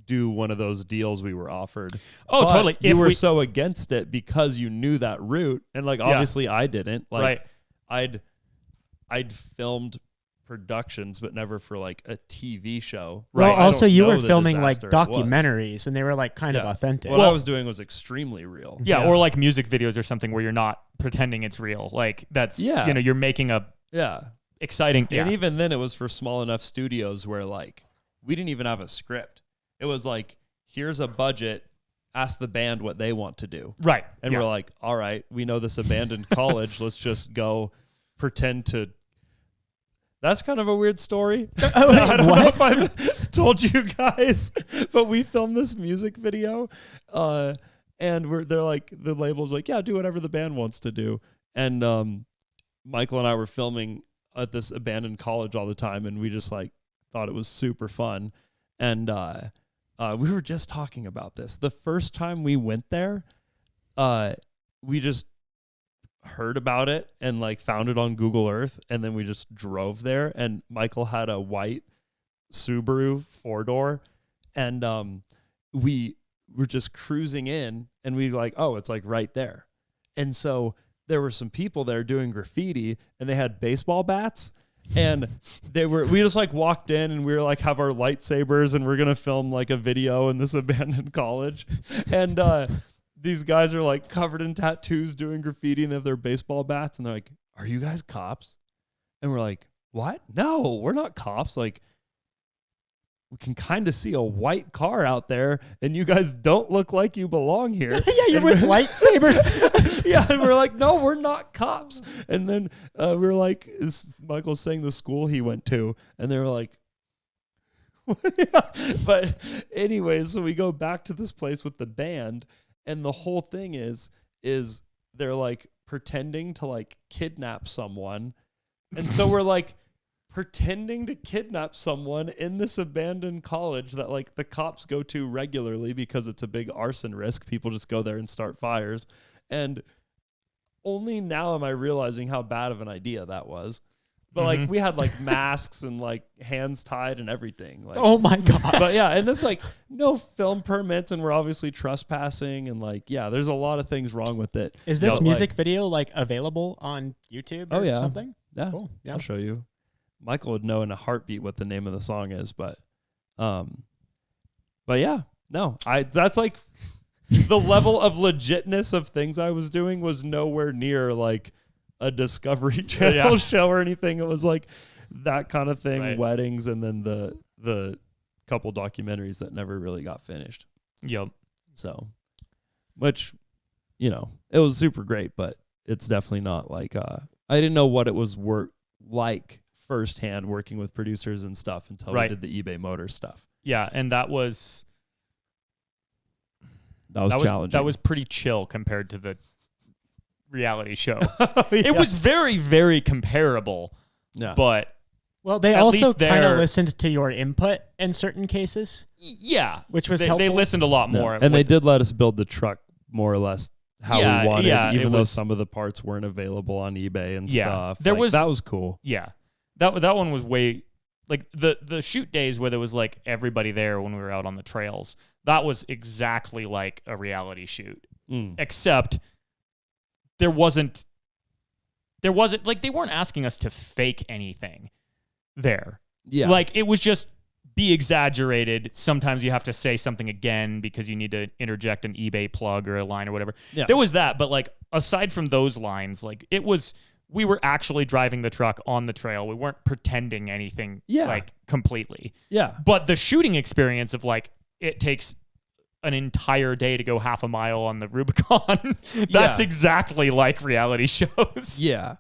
do one of those deals we were offered. Oh, but totally. You were so against it because you knew that route. And, like, obviously I didn't. Like, right. I'd filmed productions, but never for, like, a TV show. Well, also, you were filming, like, documentaries, and they were, like, kind of authentic. What I was doing was extremely real. Yeah, or, like, music videos or something where you're not pretending it's real. Like, that's, you're making a exciting. And even then, it was for small enough studios where, like, we didn't even have a script. It was like, here's a budget, ask the band what they want to do. Right. And we're like, all right, we know this abandoned college. Let's just go pretend to. That's kind of a weird story. I don't know if I've told you guys, but we filmed this music video, and they're like, the label's like, yeah, do whatever the band wants to do. And Michael and I were filming at this abandoned college all the time, and we just like thought it was super fun. And we were just talking about this. The first time we went there, we just heard about it and like found it on Google Earth, and then we just drove there. And Michael had a white Subaru 4-door, and we were just cruising in, and we like, oh, it's like right there. And so there were some people there doing graffiti, and they had baseball bats, and we just like walked in, and we were like, have our lightsabers, and we're gonna film like a video in this abandoned college, and these guys are like covered in tattoos doing graffiti, and they have their baseball bats, and they're like, are you guys cops? And we're like, what? No, we're not cops. Like, we can kind of see a white car out there, and you guys don't look like you belong here. Yeah, you're with lightsabers. Yeah, and we're like, no, we're not cops. And then we were like, Michael's saying the school he went to, and they were like, yeah. But anyways, so we go back to this place with the band, and the whole thing is they're like pretending to like kidnap someone. And so we're like pretending to kidnap someone in this abandoned college that like the cops go to regularly because it's a big arson risk. People just go there and start fires. And only now am I realizing how bad of an idea that was. But like we had like masks and like hands tied and everything. Like, Oh my gosh. but yeah, and this like no film permits, and we're obviously trespassing, and like yeah, there's a lot of things wrong with it. Is this But, music video like available on YouTube or Oh, yeah. something? Yeah, Cool. Yeah. I'll show you. Michael would know in a heartbeat what the name of the song is, but yeah, no, that's like the level of legitness of things I was doing was nowhere near like a Discovery Channel show or anything. It was like that kind of thing, Right. weddings, and then the couple documentaries that never really got finished. Yep. So, which, you know, it was super great, but it's definitely not like I didn't know what it was like firsthand working with producers and stuff until we Right. did the eBay Motors stuff. Yeah, and that was challenging. That was pretty chill compared to the reality show. Yeah. It was very, very comparable, Yeah. but Well, they At also least kind of they're- listened to your input in certain cases, yeah, which was they helpful. listened a lot Yeah. more. And they with- did let us build the truck more or less how Yeah, we wanted, yeah, even it though was- some of the parts weren't available on eBay and Yeah. stuff. There Like, was- that was cool. Yeah, that one was way like the shoot days where there was like everybody there when we were out on the trails. That was exactly like a reality shoot, except there wasn't like they weren't asking us to fake anything there. Yeah. Like it was just be exaggerated. Sometimes you have to say something again because you need to interject an eBay plug or a line or whatever. Yeah. There was that, but like aside from those lines, like we were actually driving the truck on the trail. We weren't pretending anything like completely. Yeah. But the shooting experience of like it takes an entire day to go half a mile on the Rubicon. That's Yeah. exactly like reality shows. Yeah.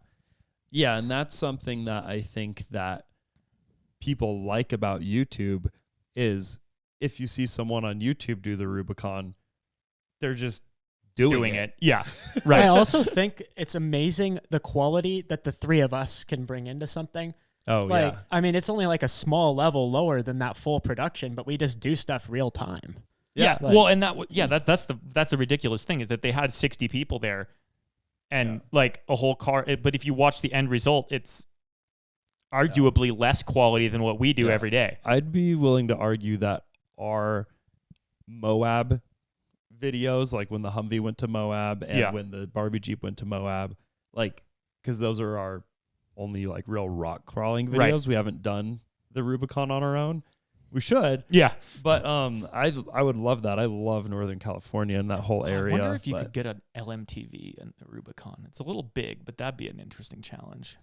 Yeah, and that's something that I think that people like about YouTube is if you see someone on YouTube do the Rubicon, they're just doing it. Yeah. Right. I also think it's amazing the quality that the three of us can bring into something. Oh, Like, yeah. I mean, it's only like a small level lower than that full production, but we just do stuff real time. Yeah. Like- Well, and that's the ridiculous thing is that they had 60 people there and like a whole car. But if you watch the end result, it's arguably less quality than what we do every day. I'd be willing to argue that our Moab videos, like when the Humvee went to Moab and when the Barbie Jeep went to Moab, like, because those are our only like real rock crawling videos. Right. We haven't done the Rubicon on our own. We should. Yeah. But I would love that. I love Northern California and that whole area. I wonder if you but could get an LMTV and the Rubicon. It's a little big, but that'd be an interesting challenge.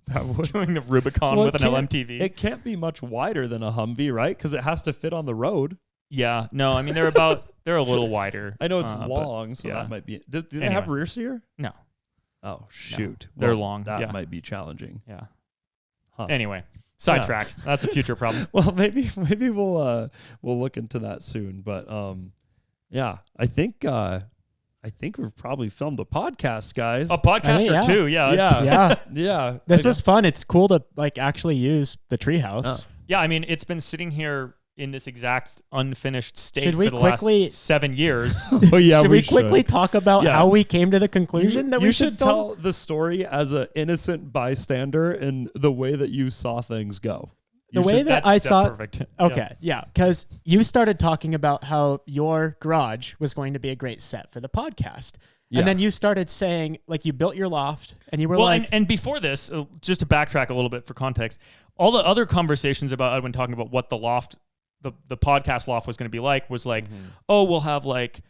that would. Doing the Rubicon Well, with an LMTV. It can't be much wider than a Humvee, right? Because it has to fit on the road. Yeah. No, I mean, they're a little wider. I know it's but long, so yeah. that might be. Do they have rear steer? No. Oh, shoot. they're long, That yeah. might be challenging. Yeah. Huh. Anyway, sidetrack. That's a future problem. Well, maybe we'll look into that soon. But yeah, I think we've probably filmed a podcast, guys. A podcast yeah. or two. Yeah. Yeah. Yeah. This was fun. It's cool to like actually use the treehouse. Oh. Yeah. I mean, it's been sitting here in this exact unfinished state Should we for the quickly- last 7 years. Oh yeah, should we quickly talk about Yeah. how we came to the conclusion that we you should should film? tell the story as an innocent bystander and the way that you saw things go. The way that I saw perfect. Okay, yeah, because you started talking about how your garage was going to be a great set for the podcast. Yeah. And then you started saying, like, you built your loft and you were Well, like, and before this, just to backtrack a little bit for context, all the other conversations about Edwin talking about what the loft, the podcast loft was going to be like was like, oh, we'll have like,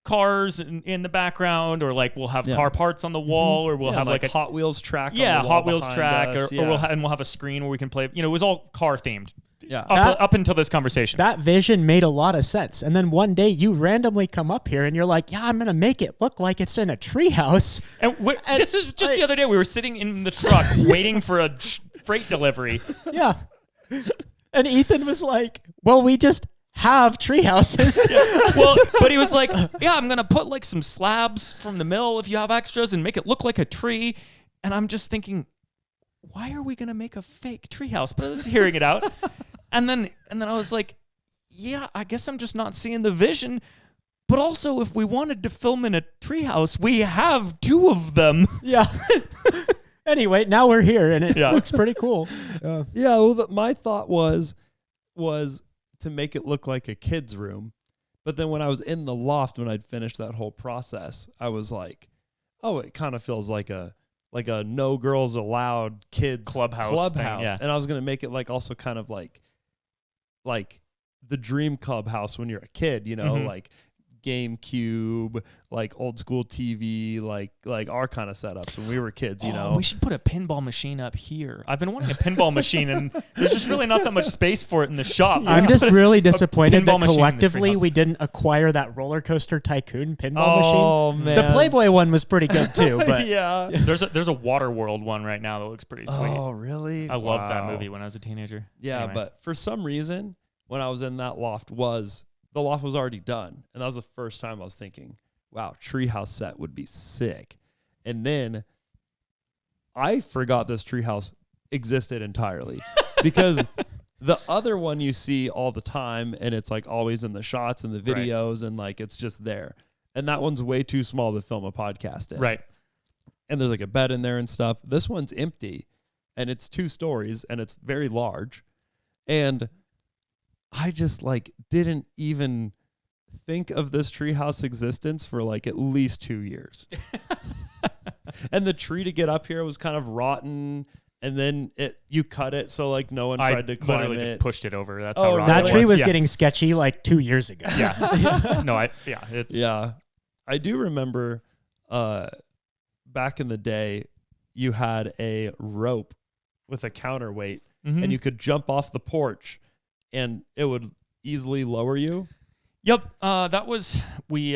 cars in the background, or like we'll have car parts on the wall, or we'll have like a Hot Wheels track. yeah, on the wall Hot Wheels behind track, us. or we'll have a screen where we can play. It was all car themed. Yeah. Up until this conversation. that vision made a lot of sense. And then one day you randomly come up here and you're like, yeah, I'm going to make it look like it's in a treehouse. And this is just the other day. We were sitting in the truck waiting for a freight delivery. Yeah. And Ethan was like, well, we just have tree houses. Well, but he was like, yeah, I'm going to put like some slabs from the mill if you have extras and make it look like a tree. And I'm just thinking, why are we going to make a fake treehouse? But I was hearing it out. And then I was like, yeah, I guess I'm just not seeing the vision. But also, if we wanted to film in a treehouse, we have 2 of them. Yeah. Anyway, now we're here and it looks pretty cool. Yeah. Well, my thought was to make it look like a kid's room. But then when I was in the loft, when I'd finished that whole process, I was like, oh, it kind of feels like a no girls allowed kids Clubhouse thing, yeah. And I was going to make it like also kind of like the dream clubhouse when you're a kid, like GameCube, like old school TV, like our kind of setups when we were kids, We should put a pinball machine up here. I've been wanting a pinball machine, and there's just really not that much space for it in the shop. I'm just really disappointed pinball that machine in the collectively treehouse. we didn't acquire that roller coaster tycoon pinball machine. Oh man. The Playboy one was pretty good too, but yeah. There's a Waterworld one right now that looks pretty sweet. Oh, really? I loved that Wow. movie when I was a teenager. Yeah, Anyway. but for some reason, when I was in that loft, the loft was already done. And that was the first time I was thinking, wow, treehouse set would be sick. And then I forgot this treehouse existed entirely because the other one you see all the time, and it's like always in the shots and the videos, and like it's just there. And that one's way too small to film a podcast in. Right. And there's like a bed in there and stuff. This one's empty, and it's 2 stories, and it's very large. And I just like didn't even think of this treehouse existence for like at least 2 years. And the tree to get up here was kind of rotten, and then you cut it so like no one tried to climb literally it. just pushed it over. That's Oh, how rotten that it tree was Yeah. getting sketchy like 2 years ago. Yeah. No, it's Yeah. I do remember back in the day, you had a rope with a counterweight, Mhm. and you could jump off the porch, and it would easily lower you. Yep. That was we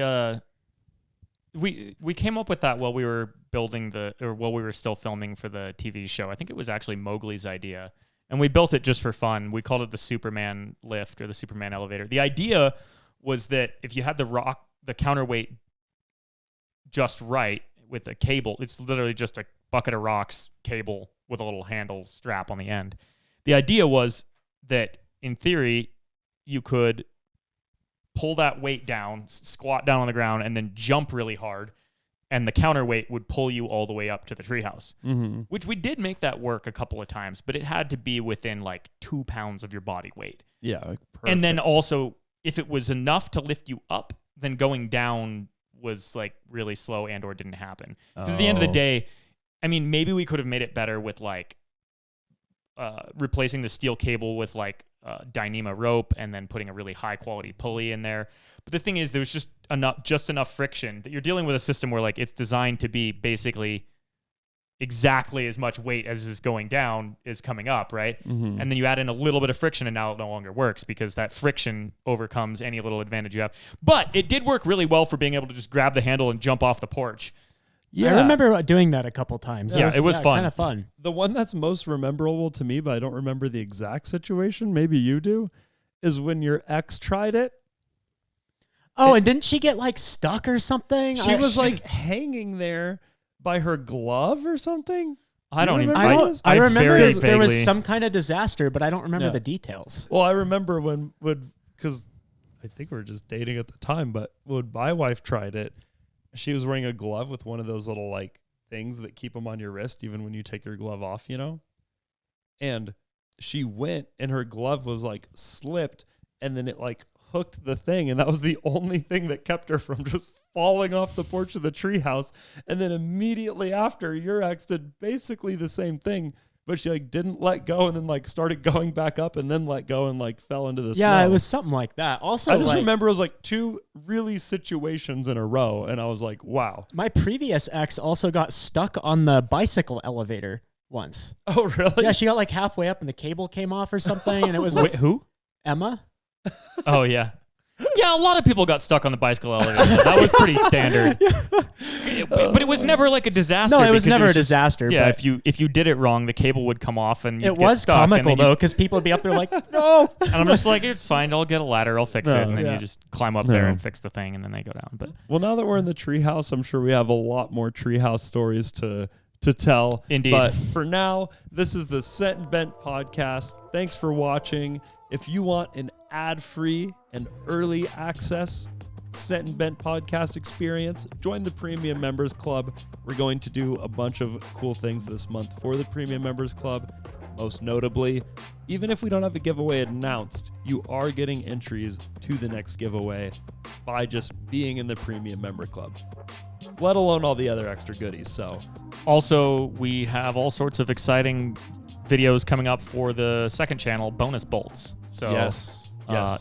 came up with that while we were building while we were still filming for the TV show. I think it was actually Mowgli's idea, and we built it just for fun. We called it the Superman lift or the Superman elevator. The idea was that if you had the counterweight just right with a cable, it's literally just a bucket of rocks cable with a little handle strap on the end. The idea was that in theory, you could pull that weight down, squat down on the ground, and then jump really hard, and the counterweight would pull you all the way up to the treehouse. Mm-hmm. Which we did make that work a couple of times, but it had to be within like 2 pounds of your body weight. Yeah. Like And then also, if it was enough to lift you up, then going down was like really slow and or didn't happen. Because at the end of the day, I mean, maybe we could have made it better with like replacing the steel cable with like Dyneema rope and then putting a really high quality pulley in there. But the thing is, there was just enough friction that you're dealing with a system where like it's designed to be basically exactly as much weight as is going down is coming up, right? Mm-hmm. And then you add in a little bit of friction, and now it no longer works because that friction overcomes any little advantage you have. But it did work really well for being able to just grab the handle and jump off the porch. I remember doing that a couple times. Yeah, it was fun. Kind of fun. The one that's most memorable to me, but I don't remember the exact situation, maybe you do, is when your ex tried it. Oh, and didn't she get like stuck or something? She was like hanging there by her glove or something. I don't even. I remember very there was vaguely- some kind of disaster, but I don't remember Yeah. the details. Well, I remember when because I think we were just dating at the time, but when my wife tried it, she was wearing a glove with one of those little like things that keep them on your wrist even when you take your glove off, you know? And she went and her glove was like slipped and then it like hooked the thing, and that was the only thing that kept her from just falling off the porch of the treehouse. And then immediately after, your ex did basically the same thing, but she like didn't let go and then like started going back up and then let go and like fell into the snow. Yeah, it was something like that. Also, I just like, remember it was like two really situations in a row, and I was like, wow. my previous ex also got stuck on the bicycle elevator once. Oh, really? Yeah, she got like halfway up and the cable came off or something, and it was like Wait, who? Emma. Oh yeah. Yeah, a lot of people got stuck on the bicycle elevator. That was pretty standard. But it was never like a disaster. No, it was because never a just- disaster. Yeah, but if you did it wrong, the cable would come off and you'd it get was stuck, and comical then you- though, because people would be up there like, no. And I'm just like, it's fine. I'll get a ladder. I'll fix it. And then yeah. you just climb up there No. and fix the thing, and then they go down. But Well, now that we're in the treehouse, I'm sure we have a lot more treehouse stories to tell. Indeed. But for now, this is the Set and Bent podcast. Thanks for watching. If you want an ad-free and early access Set and Bent podcast experience, join the Premium Members Club. We're going to do a bunch of cool things this month for the Premium Members Club. Most notably, even if we don't have a giveaway announced, you are getting entries to the next giveaway by just being in the Premium Member Club, let alone all the other extra goodies. So also, we have all sorts of exciting videos coming up for the second channel, Bonus Bolts. So yes.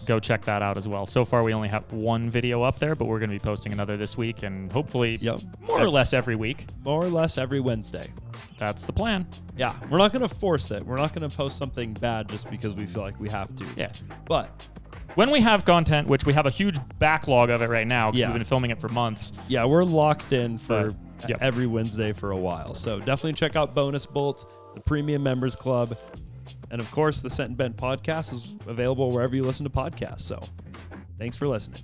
go check that out as well. So far, we only have one video up there, but we're going to be posting another this week and hopefully more or less every week. More or less every Wednesday. That's the plan. Yeah, we're not going to force it. We're not going to post something bad just because we feel like we have to. Yeah. But When we have content, which we have a huge backlog of it right now because Yeah. we've been filming it for months. yeah, we're locked in for Yep. every Wednesday for a while. So definitely check out Bonus Bolts, the Premium Members Club. And of course, the Set and Bent podcast is available wherever you listen to podcasts. So thanks for listening.